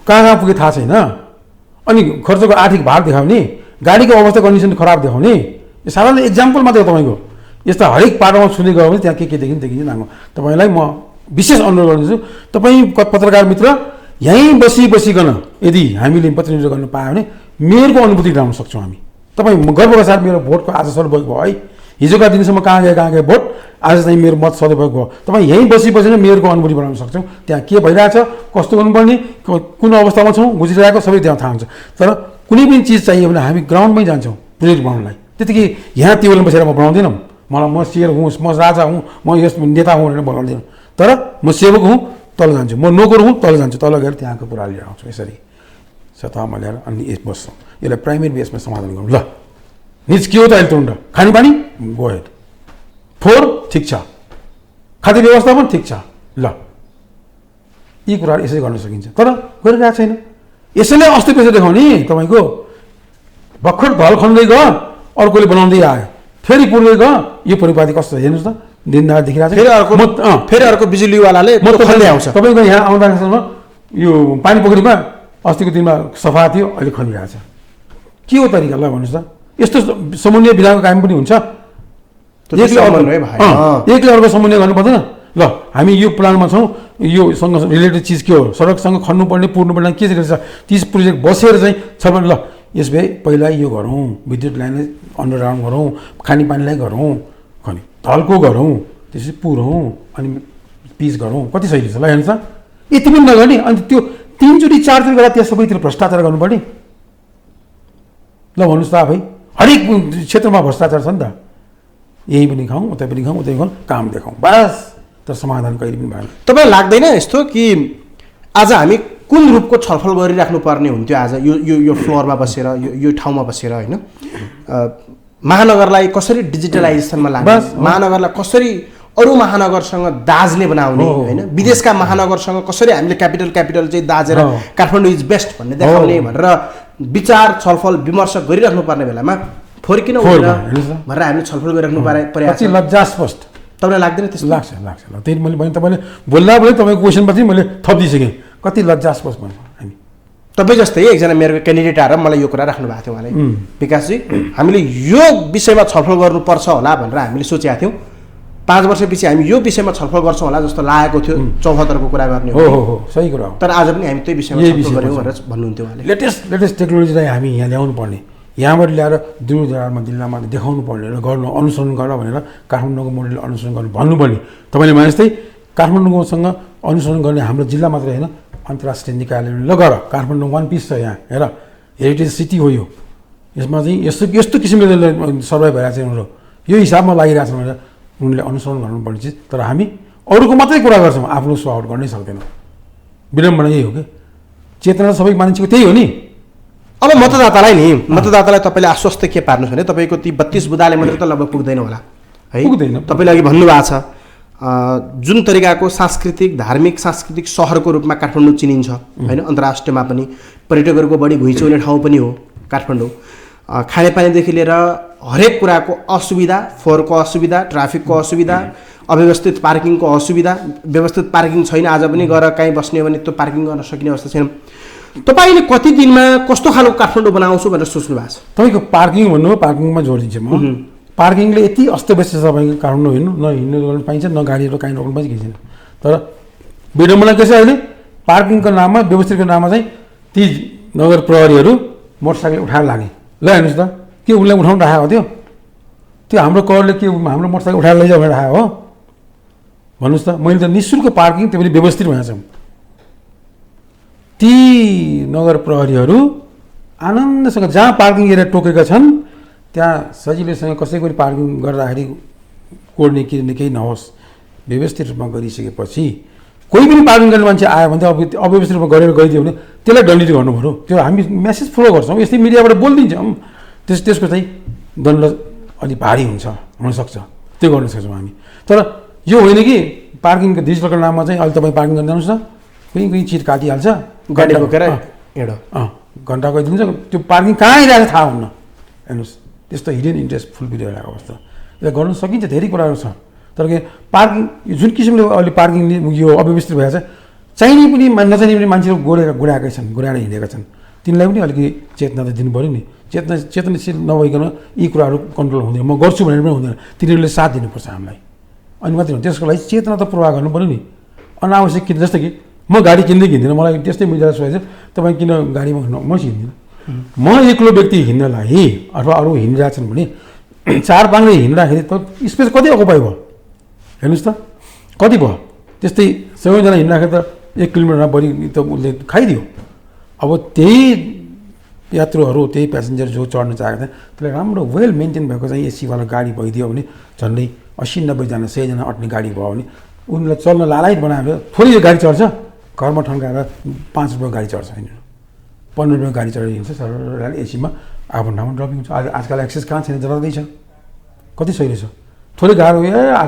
कहाँ पुगे थाहा छैन। अनि खर्चको आर्थिक भार देखाउने, गाडीको अवस्था कन्डिसन खराब देखाउने, यो साधारण इक्जाम्पल मात्रै हो तपाईँको। यस्ता हरेक पाटोमा छुँदै गयो भने त्यहाँ के देखिन्छ नाङ्गो। तपाईँलाई म विशेष अनुरोध गर्दछु, तपाईँ पत्रकार मित्र यहीँ बसिकन यदि हामीले प्रतिनिधित्व गर्न पायो भने मेयरको अनुभूति गराउन सक्छौँ हामी। तपाईँ गर्वका साथ मेरो भोटको आज सदुपयोग भयो है, हिजोका दिनसम्म कहाँ गए भोट, आज चाहिँ मेरो मत सदुपयोग भयो। तपाईँ यहीँ बसिकन मेयरको अनुभूति बनाउन सक्छौँ। त्यहाँ के भइरहेछ, कस्तो गर्नुपर्ने, कुन अवस्थामा छौँ, गुजिरहेको सबै त्यहाँ थाहा हुन्छ। तर कुनै पनि चिज चाहियो भने हामी ग्राउन्डमै जान्छौँ प्रोजेक्ट बनाउनलाई। त्यतिकै यहाँ टेबलमा बसेर म बनाउँदिनँ, मलाई म सेयर हुँ, म राजा हुँ, म यस नेता हुँ भनेर बनाउँदिनँ। तर म सेवक हुँ, तल जान्छु, म नोकर हुँ, तल जान्छु, तल गएर त्यहाँको कुरा लिएर आउँछु। यसरी सतहमा ल्याएर अनि बस्छौँ। यसलाई प्राइमेरी बेसमा समाधान गरौँ। ल निज के हो त अहिले तुण्ड, खानेपानी गो हेड, फोहोर ठिक छ, खाद्य व्यवस्थापन ठिक छ, ल यी कुराहरू यसरी गर्न सकिन्छ। तर गरिरहेको छैन। यसैले अस्तित्व देखाउने तपाईँको भर्खर ढल खन्दै गयो, अर्कोले बनाउँदै आयो, फेरि पुर्दै गयो। यो परिपाटी कस्तो हेर्नुहोस् त, दिनरात देखिरहेको छ। फेरि अर्को बिजुलीवालाले खन्दै आउँछ। तपाईँको यहाँ आउँदासम्म यो पानी पोखरीमा अस्तिको दिनमा सफा थियो, अहिले खनिरहेको छ। के हो तरिका ल भन्नुहोस् त? यस्तो समन्वय विधानको काम पनि हुन्छ? एकले अर्को समन्वय गर्नु पर्दैन। ल हामी यो प्लानमा छौँ, योसँग रिलेटेड चिज के हो, सडकसँग खन्नुपर्ने पुर्नुपर्ने के रहेछ, 30 प्रोजेक्ट बसेर चाहिँ छ भने ल यस भए पहिला यो गरौँ, विद्युत लाइनलाई अन्डरग्राउन्ड गरौँ, खानेपानीलाई गरौँ, ढलको गरौँ, त्यसपछि पुरौँ, अनि पिच गरौँ, कति सही छ ल हेर्नुहोस् त। यति पनि नगर्ने, अनि त्यो 3 चोटि 4 चोटि गर्दा त्यहाँ सबैतिर भ्रष्टाचार गर्नुपर्ने। ल भन्नुहोस् त आफै, हरेक क्षेत्रमा भ्रष्टाचार छ नि त। यहीँ पनि खाउँ, उतै पनि खाउँ, उतै खाउँ, काम देखाउँ, बस। तर समाधान कहिले पनि भएन। तपाईँलाई लाग्दैन यस्तो कि आज हामी कुन रूपको छलफल गरिराख्नु पर्ने हुन्थ्यो? आज यो फ्लोरमा बसेर, यो ठाउँमा बसेर होइन, महानगरलाई कसरी डिजिटलाइजेसनमा लाग्ने, महानगरलाई कसरी अरू महानगरसँग दाज्ने बनाउने होइन, विदेशका महानगरसँग कसरी हामीले क्यापिटल चाहिँ दाजेर काठमाडौँ इज बेस्ट भन्ने देखाउने भनेर विचार छलफल विमर्श गरिराख्नु पर्ने बेलामा फोहोर किन हुँदैन भनेर हामीले छलफल गरिराख्नु परेको छ। लज्जास्पद तपाईँलाई लाग्दैन त्यस्तो? लाग्छ। त्यही मैले भने तपाईँले बोल्दा तपाईँको क्वेसनपछि मैले थपिदिइसकेँ, कति लज्जास्पद भन्नु। हामी तपाईँ जस्तै एकजना मेरो क्यान्डिडेट आएर मलाई यो कुरा राख्नु भएको थियो उहाँले, विकासजी हामीले यो विषयमा छलफल गर्नुपर्छ होला भनेर हामीले सोचेका थियौँ, 5 वर्षपछि हामी यो विषयमा छलफल गर्छौँ होला जस्तो लागेको थियो, 74को कुरा गर्ने हो, सही कुरा हो। तर आज पनि हामी त्यही विषयमा छलफल गऱ्यौँ भनेर भन्नुहुन्थ्यो उहाँले। लेटेस्ट टेक्नोलोजीलाई हामी यहाँ ल्याउनु पर्ने, यहाँबाट ल्याएर दूरदराजमा जिल्लामा देखाउनु पर्ने र गर्नु, अनुसरण गर भनेर काठमाडौँको मोडल अनुसरण गर्नु भन्नुपर्ने। तपाईँले भने जस्तै काठमाडौँसँग अनुसरण गर्ने हाम्रो जिल्ला मात्रै होइन, अन्तर्राष्ट्रिय निकायले ल गर, काठमाडौँ वान पिस छ यहाँ, हेर हेरिटेज सिटी हो यो, यसमा चाहिँ यस्तो किसिमले सर्भाइभ भइरहेको छ उनीहरू, यो हिसाबमा लागिरहेको छ भनेर उनले अनुसरण गर्नुपर्ने चिज। तर हामी अरूको मात्रै कुरा गर्छौँ, आफ्नो स्वाउट गर्नै सक्दैनौँ। विडम्बना यही हो कि चेतना सबै मान्छेको त्यही हो नि। अब मतदातालाई तपाईँले आश्वस्त के पार्नुहोस् भने तपाईँको ती 32 बुदाले मात्रै त लगभग पुग्दैन होला है? पुग्दैन। तपाईँले अघि भन्नुभएको छ जुन तरिकाको धार्मिक सांस्कृतिक सहरको रूपमा काठमाडौँ चिनिन्छ होइन, अन्तर्राष्ट्रियमा पनि पर्यटकहरूको बढी घुइँचो हुने ठाउँ पनि हो काठमाडौँ। खानेपानीदेखि लिएर हरेक कुराको असुविधा, फोहोरको असुविधा, ट्राफिकको असुविधा, अव्यवस्थित पार्किङको असुविधा, व्यवस्थित पार्किङ छैन, आज पनि गएर कहीँ बस्ने हो भने त्यो पार्किङ गर्न सकिने अवस्था छैन। तपाईँले कति दिनमा कस्तो खालको काठमाडौँ बनाउँछु भनेर सोच्नु भएको छ? तपाईँको पार्किङ भन्नु, पार्किङमा जोडिन्छ म। पार्किङले यति अस्तव्यस्त छ तपाईँको काठमाडौँ हिँड्नु, न हिँड्नु गर्न पाइन्छ, न गाडीहरू काहीँ रोक्नु पाइन्छ, केही छैन। तर विडम्बना के छ अहिले, पार्किङको नाममा, व्यवस्थितको नाममा चाहिँ ती नगर प्रहरीहरू मोटरसाइकल उठाएर लागे। ल हेर्नुहोस् त, के उसलाई उठाउनु राखेको थियो? त्यो हाम्रो करले के हाम्रो मोटरसाइकल उठाएर लैजाऊ भनेर राखेको भन्नुहोस् त, मैले त निःशुल्क पार्किङ त्यो पनि व्यवस्थित भएको छ। ती नगर प्रहरीहरू आनन्दसँग जहाँ पार्किङ एरिया टोकेका छन् त्यहाँ सजिलैसँग कसैको पनि पार्किङ गर्दाखेरि कोड्ने किर्ने केही नहोस्, व्यवस्थित रूपमा गरिसकेपछि कोही पनि पार्किङ गर्ने मान्छे आयो भने अब अव्यवस्थित रूपमा गरेर गइदियो भने त्यसलाई दण्डित गर्नु पऱ्यो। त्यो हामी मेसेज फ्लो गर्छौँ, यस्तै मिडियाबाट बोलिदिन्छौँ, त्यसको चाहिँ दण्ड अलिक भारी हुन्छ हुनसक्छ, त्यो गर्न सक्छौँ हामी। तर यो होइन कि पार्किङको डिजिटलको नाममा चाहिँ अहिले तपाईँ पार्किङ गर्न जानुहोस् न, कोही चिट काटिहाल्छ, गाडी बोकेर हिँडो, घन्टा गइदिन्छ, त्यो पार्किङ कहाँ आइरहेको थाहा हुन्न। हेर्नुहोस्, त्यस्तो हिडन इन्ट्रेस्ट फुलफिलिरहेको अवस्था, यसलाई गर्न सकिन्छ, धेरै कुराहरू छ। तर के पार्किङ जुन किसिमले अहिले पार्किङ यो अव्यवस्थित भएको छ, चाहिने पनि नचाहिने पनि मान्छेहरू गुडाएकै छन्, गुडाएर हिँडेका छन्, तिनीलाई पनि अलिकति चेतना त दिनु पऱ्यो नि। चेतनशील नभइकन यी कुराहरू कन्ट्रोल हुँदैन, म गर्छु भनेर पनि हुँदैन, तिनीहरूले साथ दिनुपर्छ हामीलाई, अनि मात्रै हो। त्यसको लागि चेतना त प्रवाह गर्नु पऱ्यो नि। अनावश्यक किन, जस्तो कि म गाडी किन्दै किन्दिनँ, मलाई त्यस्तै मिडियाले सोधेको छ तपाईँ किन गाडीमा हिँड्नु, म हिँड्दिनँ। म एक्लो व्यक्ति हिँड्नलाई अथवा अरू हिँडिरहेछन् भने चार पाङ्ग्रे हिँड्दाखेरि त स्पेस कति अकुपाइ भयो, हेर्नुहोस् त कति भयो। त्यस्तै सबैजना हिँड्दाखेरि त 1 किलोमिटरमा बढी त उसले खाइदियो। अब त्यही यात्रुहरू, त्यही प्यासेन्जर जो चढ्न चाहेको थियो त्यसलाई राम्रो वेल मेन्टेन भएको चाहिँ एसीवाला गाडी भइदियो भने झन्डै 80-90जना 100जना अट्ने गाडी भयो भने उनीलाई चल्न लालायत बनाएर थोरै यो गाडी चढ्छ, घरमा ठन्काएर 5 रुपियाँको गाडी चढ्छ, 15 रुपियाँको गाडी चढेर हिँड्छ सरल एसीमा, आफ्नो ठाउँमा ड्रपिङ हुन्छ। आजकल एक्सेस कहाँ छैन, जतातै छ, कति सही रहेछ। थोरै गाह्रो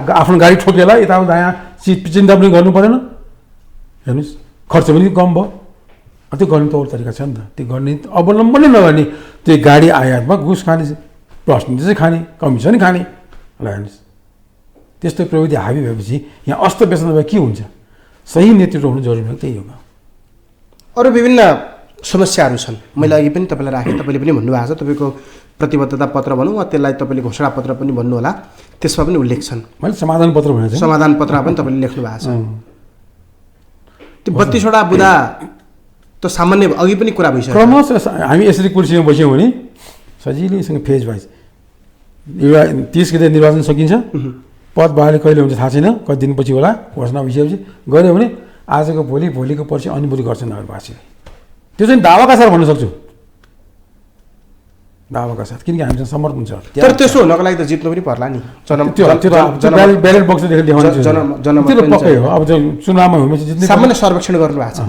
आफ्नो गाडी ठोकेला यताउता दायाँ चिन्ता पनि गर्नु परेन, हेर्नुहोस् खर्च पनि कम भयो। त्यो गर्ने त अरू तरिका छ नि त, त्यो गर्ने अवलम्बन नगर्ने, त्यो गाडी आयातमा घुस खाने, पर्सेन्टेज खाने, कमिसन खाने, ल हेर्नुहोस् त्यस्तो प्रविधि हाबी भएपछि यहाँ अस्तव्यस्त नभए के हुन्छ। सही नेतृत्व हुनु जरुरी हो, त्यही हो। अरू विभिन्न समस्याहरू छन्, मैले अघि पनि तपाईँलाई राखेँ, तपाईँले पनि भन्नुभएको छ, तपाईँको प्रतिबद्धता पत्र भनौँ वा त्यसलाई तपाईँले घोषणा पत्र पनि भन्नु होला, त्यसमा पनि उल्लेख छन्। मैले समाधान पत्र भनेको छु, समाधान पत्रमा पनि तपाईँले लेख्नु भएको छ। त्यो 32वटा बुँदा त सामान्य अघि पनि कुरा भइसक्यो। क्रमशः हामी यसरी कुर्सीमा बस्यौँ भने सजिलैसँग फेज वाइज 30 गते निर्वाचन सकिन्छ, पद बहाली कहिले हुन्छ थाहा छैन, कति दिनपछि होला, घोषणा भइसकेपछि गऱ्यो भने आजको भोलि, भोलिको पर्सि अनुभूति गर्छ नगरवासीले। त्यो चाहिँ दावाका साथ भन्न सक्छु, दावाका साथ, किनकि हामीसँग समर्थन छ। तर त्यसो हुनको लागि त जित्नु पनि पर्ला नि, ब्यालेट बक्स पक्कै हो। अब चुनावमा हुनेपछि जित्ने सामान्य सर्वेक्षण गर्नु भएको छ,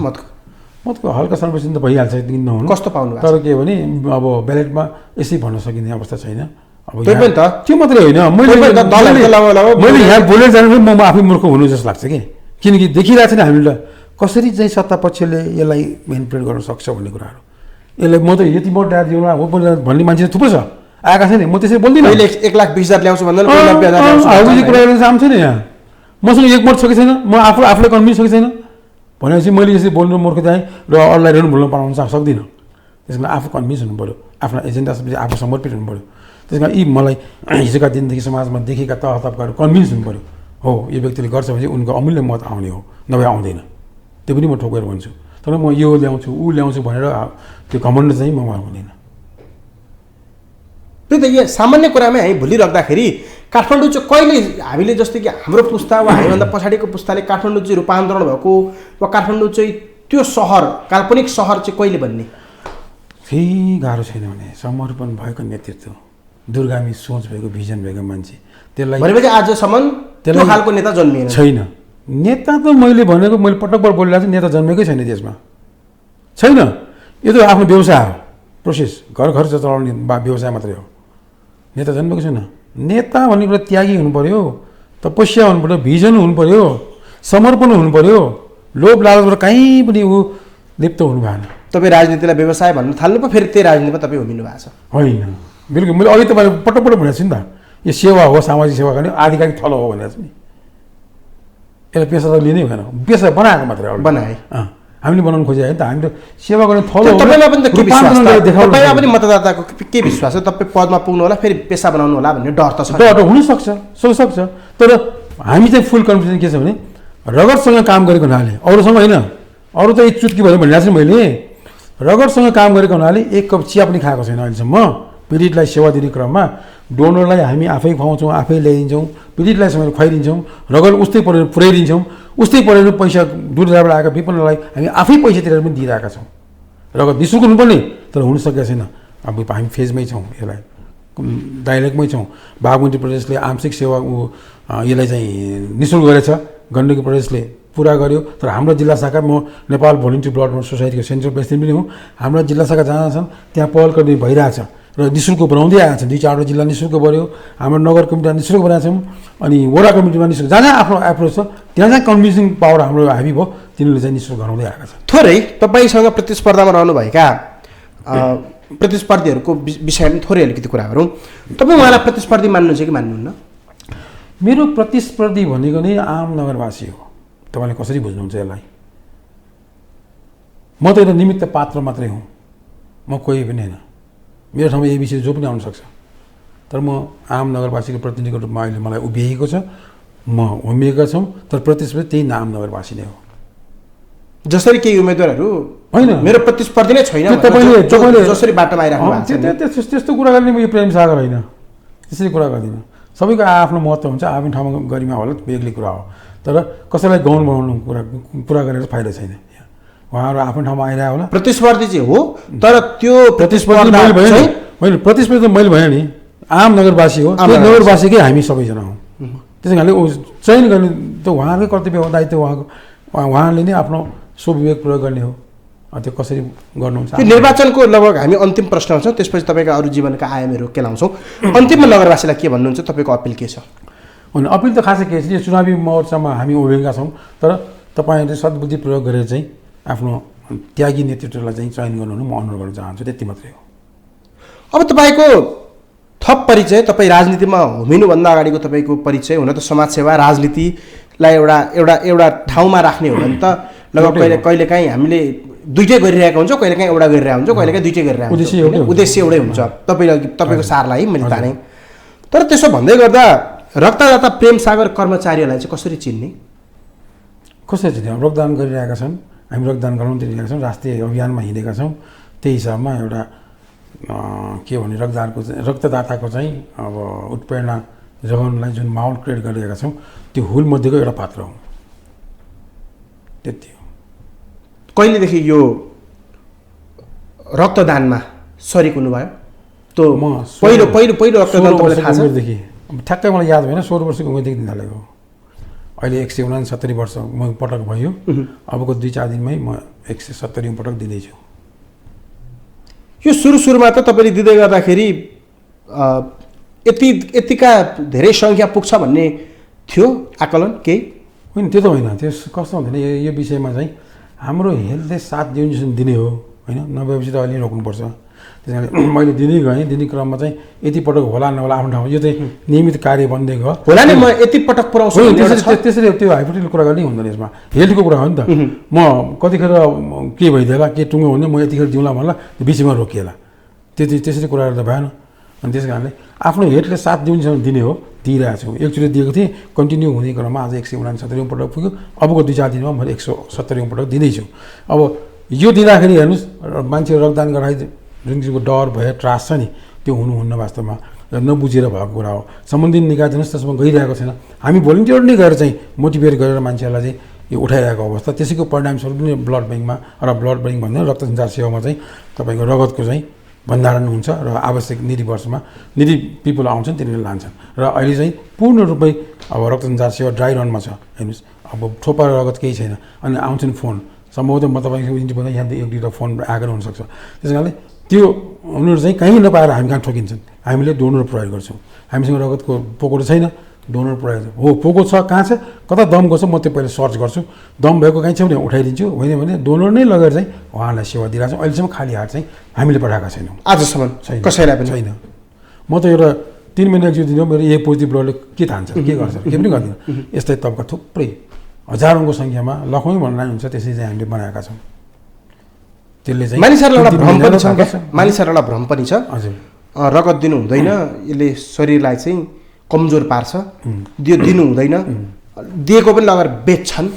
मतको हल्का सर्वेक्षण त भइहाल्छ, किन नहुनु। कस्तो पाउनु भएको छ? तर के भने अब ब्यालेटमा यसै भन्न सकिने अवस्था छैन। अब त्यो मात्रै होइन, मैले यहाँ बोलेर जानु म आफै मूर्ख हुनु जस्तो लाग्छ कि, किनकि देखिरहेको छ नि हामीले कसरी चाहिँ सत्ता पक्षले यसलाई मेनिपुलेट गर्न सक्छ भन्ने कुराहरू। यसलाई म त यति मोट हो भन्ने मान्छे थुप्रो छ, आएका छैन, म त्यसरी बोल्दिनँ। 1,20,000 ल्याउँछु भन्दा कुराहरू काम छैन यहाँ, मसँग 1 मोट छ कि छैन, म आफूलाई कन्भिन्स छ कि छैन भनेपछि मैले यसरी बोल्नु मूर्ख चाहिँ र अरूलाई पनि बोल्न पाउन सक्दिनँ। त्यसमा आफू कन्भिन्स हुनु पऱ्यो, आफ्नो एजेन्डापछि आफू समर्पित हुनु पऱ्यो। त्यसमा यी मलाई हिजोका दिनदेखि समाजमा देखेका तहतपकाहरू कन्भिन्स हुनु पऱ्यो, हो यो व्यक्तिले गर्छ भने उनको अमूल्य मत आउने हो, नभए आउँदैन। त्यो पनि म ठोकेर भन्छु। तर म यो ल्याउँछु ऊ ल्याउँछु भनेर त्यो घमण्ड चाहिँ ममा हुँदैन। त्यही त यहाँ सामान्य कुरामै हामी भुलिराख्दाखेरि काठमाडौँ चाहिँ कहिले हामीले जस्तै कि हाम्रो पुस्ता वा हामीभन्दा पछाडिको पुस्ताले काठमाडौँ चाहिँ रूपान्तरण भएको वा काठमाडौँ चाहिँ त्यो सहर, काल्पनिक सहर चाहिँ कहिले बन्ने? केही गाह्रो छैन भने समर्पण भएको नेतृत्व, दूरगामी सोच भएको, भिजन भएको मान्छे, त्यसलाई भनेपछि आजसम्म त्यो खालको नेता जन्मिएन छैन। नेता त मैले भनेको, मैले पटक बोलिरहेको छु, नेता जन्मेकै छैन देशमा, छैन। यो त आफ्नो व्यवसाय हो, प्रोसेस, घर खर्च चलाउने व्यवसाय मात्रै हो, नेता जन्मेको छैन। नेता भन्ने कुरा त्यागी हुनु पऱ्यो, तपस्या हुनु पऱ्यो, भिजन हुनु पऱ्यो, समर्पण हुनु पऱ्यो, लोभ लालचबाट कहीँ पनि ऊ लिप्त हुनु भएन। तपाईँ राजनीतिलाई व्यवसाय भन्न थाल्नु पो, फेरि त्यही राजनीतिमा तपाईँ उभिनु भएको छ? होइन, बिल्कुल। मैले अघि तपाईँले पटक भनेको छु नि त, यो सेवा हो, सामाजिक सेवा गर्ने आधिकारिक थलो हो भनेको छु नि। यसलाई पेसा त लिनै भएन, पेसा बनाएको मात्रै बनाए, हामीले बनाउनु खोजे होइन त। हामीले सेवा गर्ने थलो। तपाईँमा पनि त के विश्वास, तपाईँमा पनि मतदाताको के विश्वास हो? तपाईँ पदमा पुग्नु होला, फेरि पेसा बनाउनु होला भन्ने डर त छ। डर हुनसक्छ, सक्छ। तर हामी चाहिँ फुल कन्फिडेन्स के छ भने रगतसँग काम गरेको हुनाले, अरूसँग होइन, अरू त एक चुटकी भयो भनिरहेको छु मैले, रगतसँग काम गरेको हुनाले 1 कप चिया पनि खाएको छैन अहिलेसम्म, पीडितलाई सेवा दिने क्रममा डोनरलाई हामी आफै खुवाउँछौँ, आफै ल्याइदिन्छौँ, पीडितलाई समय खुवाइदिन्छौँ, रगत उस्तै परेर पुर्याइदिन्छौँ, उस्तै परेर पैसा दूर दराबाट आएका विपन्नलाई हामी आफै पैसा तिरेर पनि दिइरहेका छौँ। रगत निःशुल्क हुनुपर्ने तर हुन सकेको छैन। अब हामी फेजमै छौँ, यसलाई डाइलेक्टमै छौँ। बागमती प्रदेशले आंशिक सेवा यसलाई चाहिँ निःशुल्क गरेछ, गण्डकी प्रदेशले पुरा गर्यो। तर हाम्रो जिल्ला शाखा, म नेपाल भोलिन्टियर ब्लड डोनर सोसाइटीको सेन्ट्रल प्रेसिडेन्ट पनि हुँ, हाम्रो जिल्ला शाखा जहाँ छन् त्यहाँ पहल गर्ने भइरहेछ र निःशुल्क बनाउँदै आएको छ। 2-4 जिल्ला निःशुल्क बन्यो, हाम्रो नगर कमिटीमा निःशुल्क बनाएको छौँ, अनि वडा कमिटीमा निःशुल्क, जहाँ जहाँ आफ्नो एप्रोच छ त्यहाँ जहाँ कन्भिन्सिङ पावर हाम्रो हाबी भयो तिनीहरूले चाहिँ निःशुल्क गराउँदै आएका छन्। थोरै तपाईँसँग प्रतिस्पर्धामा रहनुभएका प्रतिस्पर्धीहरूको विषयमा थोरै अलिकति कुरा गरौँ। तपाईँ उहाँलाई प्रतिस्पर्धी मान्नुहुन्छ कि मान्नुहुन्न? मेरो प्रतिस्पर्धी भनेको नै आम नगरवासी हो। तपाईँले कसरी बुझ्नुहुन्छ यसलाई? म त एउटा निमित्त पात्र मात्रै हुँ, म कोही पनि होइन। मेरो ठाउँमा एबिसी जो पनि आउन सक्छ, तर म आम नगरवासीको प्रतिनिधिको रूपमा अहिले मलाई उभिएको छ, म होमिएका छौँ, तर प्रतिस्पर्धी त्यही आम नगरवासी नै हो। जसरी केही उम्मेदवारहरू होइन मेरो प्रतिस्पर्धी नै छैन तपाईँले जसरी बाटोमा आइराख्नु भएको छ, त्यस्तो कुरा गर्ने म यो प्रेम सागर होइन, त्यसरी कुरा गर्दिनँ। सबैको आफ्नो महत्त्व हुन्छ, आफ्नो ठाउँमा गरिमा होला, बेग्लै कुरा हो। तर कसैलाई गौण बनाउनु कुरा गरेर फाइदा छैन। उहाँहरू आफ्नो ठाउँमा आइरहेको होला, प्रतिस्पर्धी चाहिँ हो, तर त्यो प्रतिस्पर्धी मैले भयो नि, होइन प्रतिस्पर्धी त मैले भयो नि, आम नगरवासी हो, त्यो नगरवासीकै हामी सबैजना हौँ। त्यसै कारणले चयन गर्ने त उहाँकै कर्तव्य हो, दायित्व उहाँले नै आफ्नो स्वविवेक प्रयोग गर्ने हो। त्यो कसरी गर्नुहुन्छ? त्यो निर्वाचनको लगभग हामी अन्तिम प्रश्नमा छौँ, त्यसपछि तपाईँका अरू जीवनका आयामहरू केलाउँछौँ। अन्तिममा नगरवासीलाई के भन्नुहुन्छ? तपाईँको अपिल के छ? होइन, अपिल त खासै के छ, यो चुनावी मोर्चामा हामी उभिएका छौँ, तर तपाईँहरूले सद्बुद्धि प्रयोग गरेर चाहिँ आफ्नो त्यागी नेतृत्वलाई चाहिँ चयन गर्नु म अनुरोध गर्न चाहन्छु, त्यति मात्रै हो। अब तपाईँको थप परिचय, तपाईँ राजनीतिमा होमिनुभन्दा अगाडिको तपाईँको परिचय, हुन त समाजसेवा राजनीतिलाई एउटा एउटा एउटा ठाउँमा राख्ने हो भने त लगभग कहिलेकाहीँ हामीले दुइटै गरिरहेका हुन्छौँ, कहिलेकाहीँ एउटा गरिरहेको हुन्छौँ, कहिलेकाहीँ दुइटै गरिरहेको हुन्छौँ, उद्देश्य एउटै हुन्छ। तपाईँको सारलाई मैले तानेँ। तर त्यसो भन्दै गर्दा रक्तदाता प्रेम सागर कर्मचारीहरूलाई चाहिँ कसरी चिन्ने? कसरी चिन्ने? रक्तदान गरिरहेका छन्, हामी रक्तदान गराउन दिइरहेका छौँ, राष्ट्रिय अभियानमा हिँडेका छौँ। त्यही हिसाबमा एउटा के भने रक्तदाताको चाहिँ अब उत्प्रेरणा जगाउनलाई जुन माहौल क्रिएट गरिरहेका छौँ, त्यो हुलमध्येको एउटा पात्र हो, त्यति हो। कहिलेदेखि यो रक्तदानमा सरिक हुनुभयो? त्यो पहिलो रक्तदान तपाईँलाई थाहा छ? ठ्याक्कै मलाई याद भएन, 16 वर्षको उमेरदेखि दिन थालेको। अहिले 169 वर्ष म पटक भयो, अबको 2-4 दिनमै म 170 पटक दिँदैछु। यो सुरुमा त तपाईँले दिँदै गर्दाखेरि यतिका धेरै सङ्ख्या पुग्छ भन्ने थियो आकलन केही? होइन, त्यो त होइन। त्यो कस्तो हुँदैन, यो विषयमा चाहिँ हाम्रो हेल्थले साथ दिने हो, होइन, नभएपछि त अहिले रोक्नुपर्छ। त्यस कारण मैले दिने क्रममा चाहिँ यति पटक होला नहोला आफ्नो ठाउँमा यो चाहिँ नियमित कार्य बन्दै गयो। होला नि, म यति पटक पुऱ्याउँछु त्यसरी त्यो हाइपोथेटिकल कुरा गर्ने हुँदैन, यसमा हेल्थको कुरा हो नि त। म कतिखेर के भइदिएला, के टुङ्गो हुने, म यतिखेर दिउँला भन्ला, बिचमा रोकिएला, त्यसरी कुराहरू त भएन। अनि त्यस कारणले आफ्नो हेल्थले साथ दिने हो, दिइरहेको छु। एकचोटि दिएको थिएँ, कन्टिन्यू हुने क्रममा आज 169 पटक पुग्यो, अबको 2-4 दिनमा मैले 170 पटक दिँदैछु। अब यो दिँदाखेरि हेर्नुहोस्, मान्छे रक्तदान गराइ जुन किसिमको डर भए त्रास छ नि, त्यो हुनुहुन्न वास्तवमा, नबुझेर भएको कुरा हो। सम्बन्धित निकाय दिनुहोस्, त्यसमा गइरहेको छैन। हामी भोलिन्टियर नै गएर चाहिँ मोटिभेट गरेर मान्छेहरूलाई चाहिँ यो उठाइरहेको अवस्था, त्यसैको परिणामस्वरूप पनि ब्लड ब्याङ्कमा र ब्लड ब्याङ्क भन्दा रक्त सञ्चार सेवामा चाहिँ तपाईँको रगतको चाहिँ भण्डारण हुन्छ र आवश्यक निडी वर्षमा निडी पिपल आउँछन्, तिनीहरूले लान्छन्। र अहिले चाहिँ पूर्ण रूपमै अब रक्त सञ्चार सेवा ड्राई रनमा छ। हेर्नुहोस्, अब थोपा रगत केही छैन, अनि आउँछन् फोन, सम्भवतः म तपाईँको इन्टिभन्दा यहाँ 1-2 फोन आएको हुनसक्छ। त्यस कारणले त्यो उनीहरू चाहिँ कहीँ नपाएर हामी कहाँ ठोकिन्छन्। हामीले डोनर प्रयोग गर्छौँ, हामीसँग रगतको पोको छैन, डोनर प्रयोग हो, पोको छ कहाँ छ, कता दम गर्छ, म त्यो पहिला सर्च गर्छु, दम भएको कहीँ छ भने उठाइदिन्छु, होइन भने डोनर नै लगेर चाहिँ उहाँलाई सेवा दिइरहेको छौँ। अहिलेसम्म खाली हात चाहिँ हामीले पठाएका छैनौँ, आजसम्म छैन, कसैलाई पनि छैन। म त एउटा 3 महिना एकचोटि दिनु, मेरो ए पोजिटिभ ब्लडले के थान्छ, के गर्छ, के पनि गर्दिनँ। यस्तै तबका थुप्रै हजारौँको सङ्ख्यामा लखौँ भन्ने हुन्छ, त्यसरी चाहिँ हामीले बनाएका छौँ। त्यसले चाहिँ मानिसहरूलाई एउटा भ्रम पनि छ, मानिसहरूलाई भ्रम पनि छ, हजुर, रगत दिनु हुँदैन, यसले शरीरलाई चाहिँ कमजोर पार्छ, त्यो दिनु हुँदैन, दिएको पनि लगेर बेच्छन्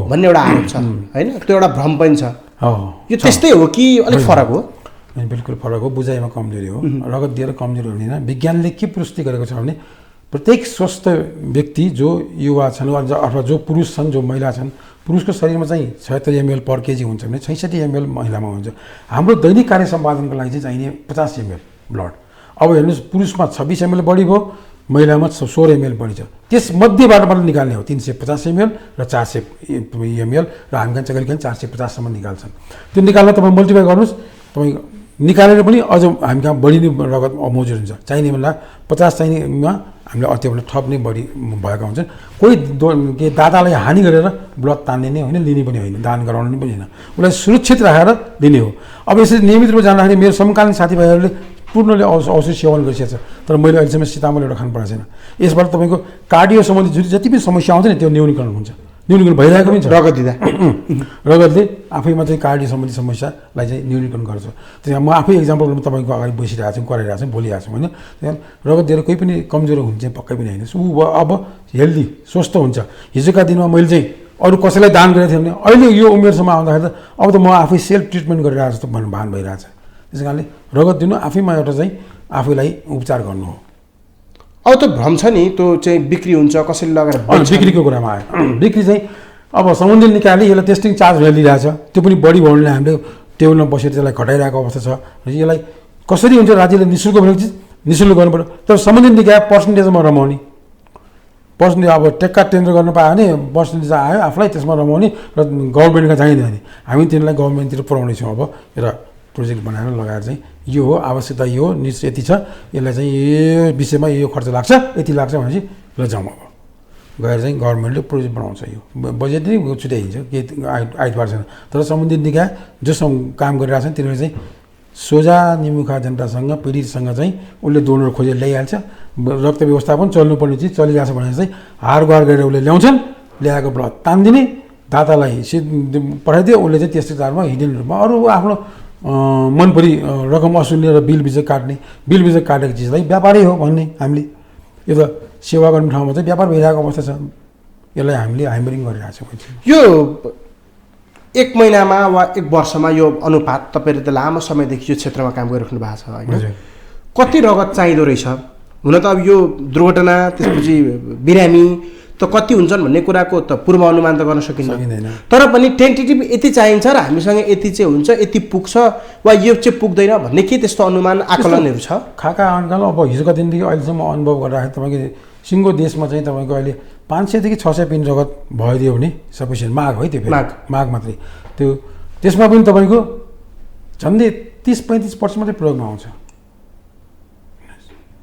भन्ने एउटा आरोप छ, होइन? त्यो एउटा भ्रम पनि छ। यो त्यस्तै हो कि अलिक फरक हो? अनि बिल्कुल फरक हो, बुझाइमा कमजोरी हो। रगत दिएर कमजोरी हुँदैन। विज्ञानले के पुष्टि गरेको छ भने प्रत्येक स्वस्थ व्यक्ति जो युवा छन् अथवा जो पुरुष छन्, जो महिला छन्, पुरुषको शरीरमा चाहिँ 76 ml पर केजी हुन्छ भने 66 ml महिलामा हुन्छ। हाम्रो दैनिक कार्य सम्पादनको लागि चाहिँ चाहिने 50 ml ब्लड। अब हेर्नुहोस्, पुरुषमा 26 ml बढी भयो, महिलामा 16 ml बढी छ। त्यस मध्येबाट मात्र निकाल्ने हो 350 ml र 400 ml, र हामी कहिले 450सम्म निकाल्छन्। त्यो निकाल्न तपाईँ मल्टिप्लाई गर्नुहोस्, तपाईँ निकालेर पनि अझ हामी कहाँ बढी नै रगत मौजुद हुन्छ। चाहिने बेला 50 चाहिनेमा हामीले अत्यावश्यक थप नै बढी भएका हुन्छन्। कोही के दातालाई हानि गरेर ब्लड तान्ने नै होइन, लिने पनि होइन, दान गराउनु पनि होइन, उसलाई सुरक्षित राखेर दिने हो। अब यसरी नियमित रूपमा जाँदाखेरि मेरो समकालीन साथीभाइहरूले पूर्णले औषधि सेवन गरिसकेको छ, तर मैले अहिलेसम्म सितामल एउटा खानु परेको छैन। यसबाट तपाईँको कार्डियो सम्बन्धी जति पनि समस्या आउँछ नि त्यो न्यूनीकरण हुन्छ, न्यूनीकरण भइरहेको पनि छ। रगत दिँदा रगतले आफैमा चाहिँ कार्डियो सम्बन्धी समस्यालाई चाहिँ न्यूनीकरण गर्छ। त्यसमा म आफै इक्जाम्पल तपाईँको अगाडि बसिरहेको छु, कराइरहेको छु, बोलिरहेको छु होइन। रगत दिएर कोही पनि कमजोर हुन्छ चाहिँ पक्कै पनि होइन। ऊ अब हेल्दी स्वस्थ हुन्छ। हिजोका दिनमा मैले चाहिँ अरू कसैलाई दान गरेको थिएँ भने अहिले यो उमेरसम्म आउँदाखेरि त अब त म आफै सेल्फ ट्रिटमेन्ट गरिरहेको जस्तो भान भइरहेको छ। त्यस कारणले रगत दिनु आफैमा एउटा चाहिँ आफैलाई उपचार गर्नु हो। अब त भ्रम छ नि, त्यो चाहिँ बिक्री हुन्छ, कसैले लगेर बिक्रीको कुरामा आयो। बिक्री चाहिँ अब सम्बन्धित निकायले यसलाई टेस्टिङ चार्ज लिइरहेछ, त्यो पनि बढी भएकोले हामीले टेबलमा बसेर त्यसलाई घटाइरहेको अवस्था छ। यसलाई कसरी हुन्छ, राज्यले निःशुल्क भनेको चिज निःशुल्क गर्नु पर्यो, तर सम्बन्धित निकाय पर्सेन्टेजमा रमाउने, पर्सेन्टेज अब टेक्का टेन्डर गर्नु पायो भने पर्सेन्टेज आयो आफूलाई, त्यसमा रमाउने र गभर्मेन्टका चाहिँदैन। हामी तिनीहरूलाई गभर्मेन्टतिर पुऱ्याउनेछौँ। अब एउटा प्रोजेक्ट बनाएर लगाएर चाहिँ यो हो आवश्यकता, यो हो निश्चय यति छ, यसलाई चाहिँ यो विषयमा यो खर्च लाग्छ, यति लाग्छ भनेपछि ल जाउँ। अब गएर चाहिँ गभर्मेन्टले प्रोजेक्ट बनाउँछ। यो बजेट नै छुट्याइन्छ, केही आइतबार छैन। तर सम्बन्धित निकाय जो काम गरिरहेको छ तिनीहरूले चाहिँ सोझा निमुखा जनतासँग, पीडितसँग चाहिँ उसले डोनर खोजेर ल्याइहाल्छ। रक्त व्यवस्थापन चल्नुपर्ने चिज चलिरहेछ भनेर चाहिँ हार गुहार गरेर उसले ल्याउँछन्, ल्याएको ब्लड तानिदिने, दातालाई पठाइदियो, उसले चाहिँ त्यस्तो चाडमा हिडन रूपमा अरू आफ्नो मनपरी रकम असुल्ने र बिल बिजक काट्ने, बिल बिजक काटेको चिजलाई व्यापारै हो भन्ने। हामीले यो त सेवा गर्ने ठाउँमा चाहिँ व्यापार भइरहेको अवस्था छ। यसलाई हामीले हाइमरिङ गरिरहेको छौँ। यो 1 महिनामा वा 1 वर्षमा यो अनुपात तपाईँले त लामो समयदेखि यो क्षेत्रमा काम गरिराख्नु भएको छ होइन, कति रगत चाहिँदो रहेछ? हुन त अब यो दुर्घटना त्यसपछि बिरामी त कति हुन्छन् भन्ने कुराको त पूर्व अनुमान त गर्न सकिँदैन, तर पनि टेन्टेटिभ यति चाहिन्छ र हामीसँग यति चाहिँ हुन्छ, यति पुग्छ वा यो चाहिँ पुग्दैन भन्ने के त्यस्तो अनुमान आकलनहरू छ? खाका अङ्कल अब हिजोका दिनदेखि अहिलेसम्म अनुभव गरिरहेको तपाईँको सिङ्गो देशमा चाहिँ तपाईँको अहिले 500 देखि 600 पिन रगत भइदियो भने सफिसियन्ट माग है, त्यो माग मात्रै। त्यो त्यसमा पनि तपाईँको झन्डै 30-35% मात्रै प्रयोगमा आउँछ।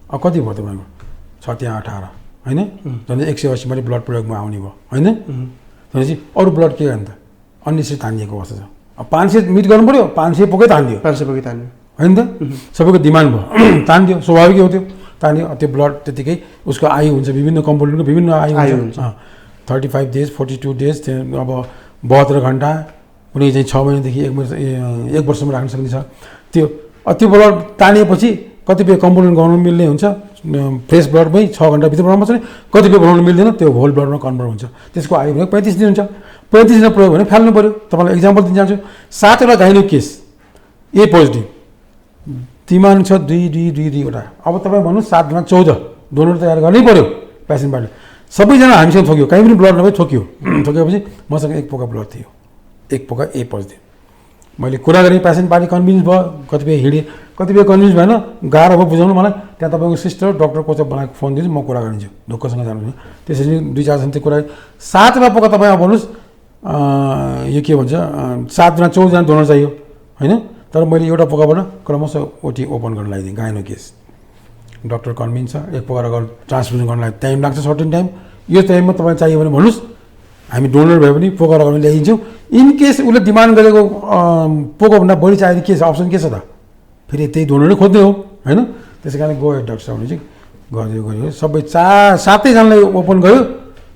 अब कति भयो तपाईँको 6 त्यहाँ 18 होइन, झन्डै 180 मात्रै ब्लड प्रयोगमा आउने भयो होइन। भनेपछि अरू ब्लड के अन्त अन्यश्री तानिएको अवस्था छ। अब 500 मिट गर्नु पऱ्यो, 500 पोकै तानिदियो, 500 पोकै तान्यो होइन त, सबैको डिमान्ड भयो, तानिदियो, स्वाभाविक हो त्यो तान्यो। त्यो ब्लड त्यतिकै उसको आयु हुन्छ, विभिन्न कम्पोनेन्टको विभिन्न आयु हुन्छ। 35 डेज, 42 डेज, अब 72 घन्टा, कुनै चाहिँ 6 महिनादेखि 1 वर्षमा राख्न सक्ने छ। त्यो ब्लड तानिएपछि कतिपय कम्पोनेन्ट गर्नु मिल्ने हुन्छ, फ्रेस ब्लडमै 6 घन्टाभित्र बनाउनु पर्छ, कतिपय बनाउनु मिल्दैन, त्यो होल ब्लडमा कन्भर्ट हुन्छ। त्यसको आयु भनेको 35 दिन हुन्छ। 35 दिन प्रयोग भने फाल्नु पऱ्यो। तपाईँलाई इक्जाम्पल दिन चाहन्छु, 7वटा गाइनो केस ए पोजिटिभ, डिमान्ड छ 2-2-2-2वटा। अब तपाईँ भन्नुहोस् 7 गुणा 14 डोनर तयार गर्नै पऱ्यो पेसेन्टबाट। सबैजना हामीसँग ठोक्यो, कहीँ पनि ब्लड नभए ठोक्यो। ठोकेपछि मसँग 1 पोका ब्लड थियो, 1 पोका ए पोजिटिभ। मैले कुरा गरेँ, पेसेन्ट पार्टी कन्भिन्स भयो, कतिपय हिँडेँ, कतिपय कन्भिन्स भएन, गाह्रो भयो बुझाउनु मलाई। त्यहाँ तपाईँको सिस्टर डक्टर कोच बनाएको फोन दिन्छु, म कुरा गरिदिन्छु, ढुक्कसँग जानु। त्यसरी 2-4 दिन त्यो कुरा 7वटा पोका तपाईँ अब भन्नुहोस् यो के भन्छ 7 गुणा 14 जना डोनर चाहियो होइन। तर मैले एउटा पोकाबाट क्रमशः ओटी ओपन गर्न लगाइदिएँ, गाइनो केस। डक्टर कन्भिन्स छ, 1 पोका रगत ट्रान्सफ्युजन गर्नलाई टाइम लाग्छ, सर्टेन टाइम। यो टाइममा तपाईँ चाहियो भने भन्नुहोस्, हामी डोनर भए पनि पोका रगत ल्याइदिन्छौँ। इन केस उसले डिमान्ड गरेको पोकाभन्दा बढी चाहिने के छ, अप्सन के छ त, फेरि त्यही डोनरै खोज्ने हो होइन। त्यसै कारण गयो डक्टर साहबले चाहिँ गऱ्यो, सबै 7जनालाई ओपन गयो,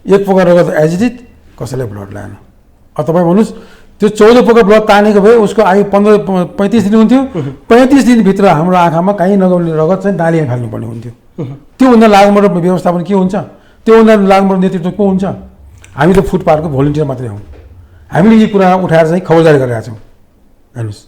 1 पोका रगत एज इट इज, कसैलाई ब्लड ल्याएन। अब तपाईँ भन्नुहोस् त्यो 14 पोका ब्लड तानेको भए उसको आयु 35 दिन हुन्थ्यो। 35 दिनभित्र हाम्रो आँखामा कहीँ नगउने रगत चाहिँ डालिया फाल्नुपर्ने हुन्थ्यो। त्योभन्दा लागुबाट व्यवस्थापन के हुन्छ, त्योभन्दा लागुबाट नेतृत्व को हुन्छ? हामी त फुटपाथको भोलिन्टियर मात्रै हौँ। हामीले यो कुरा उठाएर चाहिँ खबरदारी गरिरहेका छौँ। हेर्नुहोस्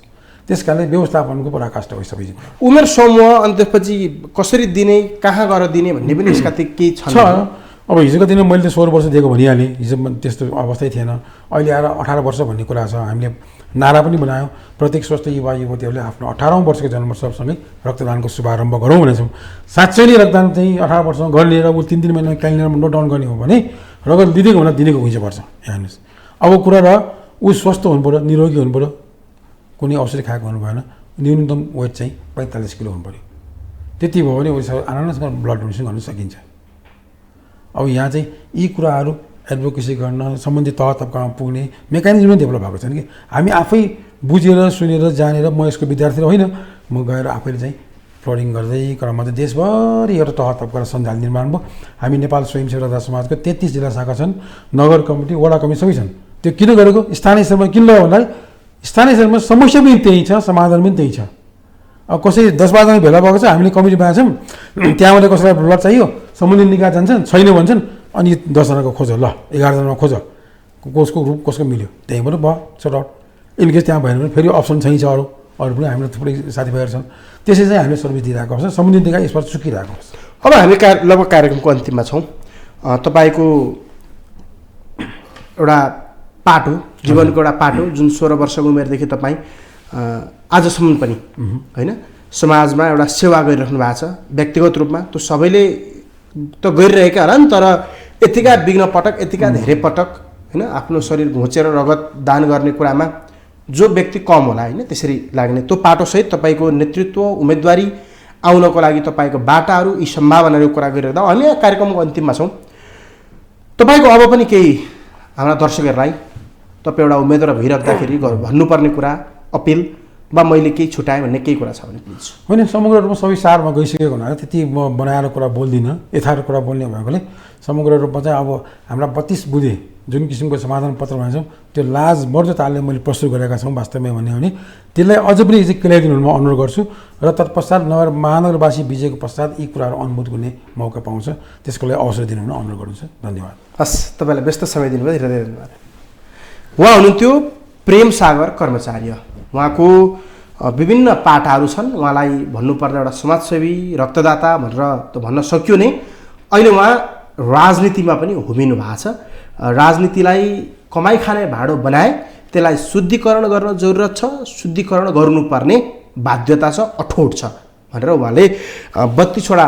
त्यसकारणले व्यवस्थापनको पराकाष्ठ भयो सबै उमेर समूह अनि त्यसपछि कसरी दिने कहाँ गएर दिने भन्ने पनि यसका केही छ। छन्। अब हिजोको दिनमा मैले त 16 वर्ष दिएको भनिहालेँ, हिजो त्यस्तो अवस्थै थिएन। अहिले आएर 18 वर्ष भन्ने कुरा छ। हामीले नारा पनि बनायौँ, प्रत्येक स्वस्थ युवा युवतीहरूले आफ्नो 18औं वर्षको जन्मोत्सवसँगै रक्तदानको शुभारम्भ गरौँ भनेछौँ। साँच्चै नै रक्तदान चाहिँ 18 वर्षमा गरिलिएर ऊ 3-3 महिना काहीँ नोट डाउन गर्ने हो भने रगत दिँदैको हुँदा दिनेको घुइँचो पर्छ। हेर्नुहोस् अब कुरा र ऊ स्वस्थ हुनु पऱ्यो, निरोगी हुनु पऱ्यो, कुनै औषधि खाएको हुनु भएन, न्यूनतम वेट चाहिँ 45 किलो हुनु पऱ्यो। त्यति भयो भने उसले आरामसँग ब्लड डोनेसन गर्न सकिन्छ। अब यहाँ चाहिँ यी कुराहरू एडभोकेसी गर्न सम्बन्धित तह तबकामा पुग्ने मेकानिजम डेभलप भएको छन् कि हामी आफै बुझेर सुनेर जानेर म यसको विद्यार्थी होइन, म गएर आफैले चाहिँ फ्लोरिङ गर्दै क्रममा चाहिँ देशभरि एउटा तह तबका सञ्जाल निर्माण भयो। हामी नेपाल स्वयंसेवक समाजको 33 जिल्ला शाखा छन्, नगर कमिटी, वडा कमिटी सबै छन्। त्यो किन गरेको? स्थानीय स्तरमा किन लगायो भन्दा स्थानीय स्तरमा समस्या पनि त्यही छ, समाधान पनि त्यही छ। अब कसै 10-12 जना भेला भएको छ, हामीले कमिटी बनाएको छौँ, त्यहाँबाट कसैलाई ब्लड चाहियो, सम्बन्धित निकाय जान्छन्, छैन भन्छन्, अनि 10 जनाको खोज, ल 11 जनाको खोज, कसको ग्रुप कसको मिल्यो त्यहीँबाट भयो सर्ट आउट। इनकेस त्यहाँ भएन भने फेरि अप्सन छैन अरू पनि हामीलाई थुप्रै साथीभाइहरू छन्, त्यसै चाहिँ हामीले सर्भिस दिइरहेको हुन्छ, सम्बन्धित निकाय यसबाट चुकिरहेको हुन्छ। अब हामी लगभग कार्यक्रमको अन्तिममा छौँ। तपाईँको एउटा पाटो, जीवनको एउटा पाटो जुन 16 वर्षको उमेरदेखि तपाईँ आजसम्म पनि होइन समाजमा एउटा सेवा गरिराख्नु भएको छ व्यक्तिगत रूपमा। त्यो सबैले त गरिरहेका होला नि, तर यतिका विघ्न पटक, यतिका धेरै पटक होइन आफ्नो शरीर घोचेर रगत दान गर्ने कुरामा जो व्यक्ति कम होला होइन त्यसरी लाग्ने त्यो पाटोसहित तपाईँको नेतृत्व उम्मेदवारी आउनको लागि तपाईँको बाटाहरू, यी सम्भावनाहरूको कुरा गरिरहँदा हामी कार्यक्रमको अन्तिममा छौँ। तपाईँको अब पनि केही हाम्रा दर्शकहरूलाई तपाईँ एउटा उम्मेदवार भइराख्दाखेरि भन्नुपर्ने कुरा, अपिल वा मैले केही छुट्याएँ भन्ने केही कुरा छ भने प्लिज। होइन, समग्र रूपमा सबै सारमा गइसकेको हुनाले त्यति म बनाएर कुरा बोल्दिनँ, यथार्थ कुरा बोल्ने भएकोले समग्र रूपमा चाहिँ अब हाम्रा 32 बुँदे जुन किसिमको समाधान पत्र भन्छौँ त्यो लाजमर्दताले मैले प्रस्तुत गरेका छौँ वास्तवमै भन्यो भने त्यसलाई अझ पनि चाहिँ क्लियरिटी हुन म अनुरोध गर्छु र तत्पश्चात महानगरवासी विजयको पश्चात यी कुराहरू अनुभूत गर्ने मौका पाउँछ, त्यसको लागि अवसर दिनु हुन अनुरोध गर्नु छ। धन्यवाद। हस्, तपाईँलाई व्यस्त समय दिनुभयो, धेरै धेरै धन्यवाद। उहाँ हुनुहुन्थ्यो प्रेम सागर कर्मचारी। उहाँको विभिन्न पाटाहरू छन्। उहाँलाई भन्नुपर्दा एउटा समाजसेवी, रक्तदाता भनेर त भन्न सकियो नै। अहिले उहाँ राजनीतिमा पनि होमिनु भएको छ। राजनीतिलाई कमाइ खाने भाँडो बनाए त्यसलाई शुद्धिकरण गर्न जरुरत छ, शुद्धिकरण गर्नुपर्ने बाध्यता छ, अठोट छ भनेर उहाँले 32वटा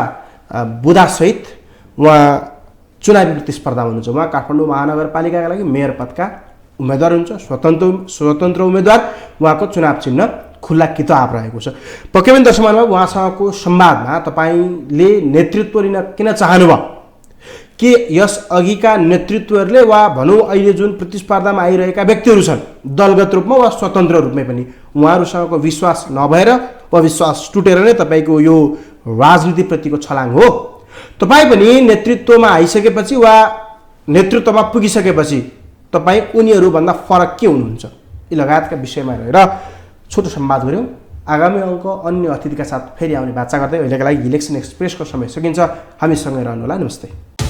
बुदासहित उहाँ चुनावी प्रतिस्पर्धामा हुनुहुन्छ। उहाँ काठमाडौँ महानगरपालिकाका लागि मेयर पदका उम्मेदवार हुन्छ, स्वतन्त्र उम्मेदवार। उहाँको चुनाव चिन्ह खुल्ला किताब रहेको छ। पक्कै पनि दर्शक महानुभाव, उहाँसँगको संवादमा तपाईँले नेतृत्व लिन किन चाहनुभयो, के यस अघिका नेतृत्वहरूले वा भनौँ अहिले जुन प्रतिस्पर्धामा आइरहेका व्यक्तिहरू छन् दलगत रूपमा वा स्वतन्त्र रूपमै पनि उहाँहरूसँगको विश्वास नभएर वा विश्वास टुटेर नै तपाईँको यो राजनीतिप्रतिको छलाङ हो? तपाईँ पनि नेतृत्वमा आइसकेपछि वा नेतृत्वमा पुगिसकेपछि तपाईँ उनीहरूभन्दा फरक के हुनुहुन्छ, यी लगायतका विषयमा रहेर छोटो संवाद गऱ्यौँ। आगामी अङ्क अन्य अतिथिका साथ फेरि आउने बाचा गर्दै अहिलेका लागि इलेक्सन एक्सप्रेसको समय सकिन्छ। हामीसँगै रहनुहोला। नमस्ते।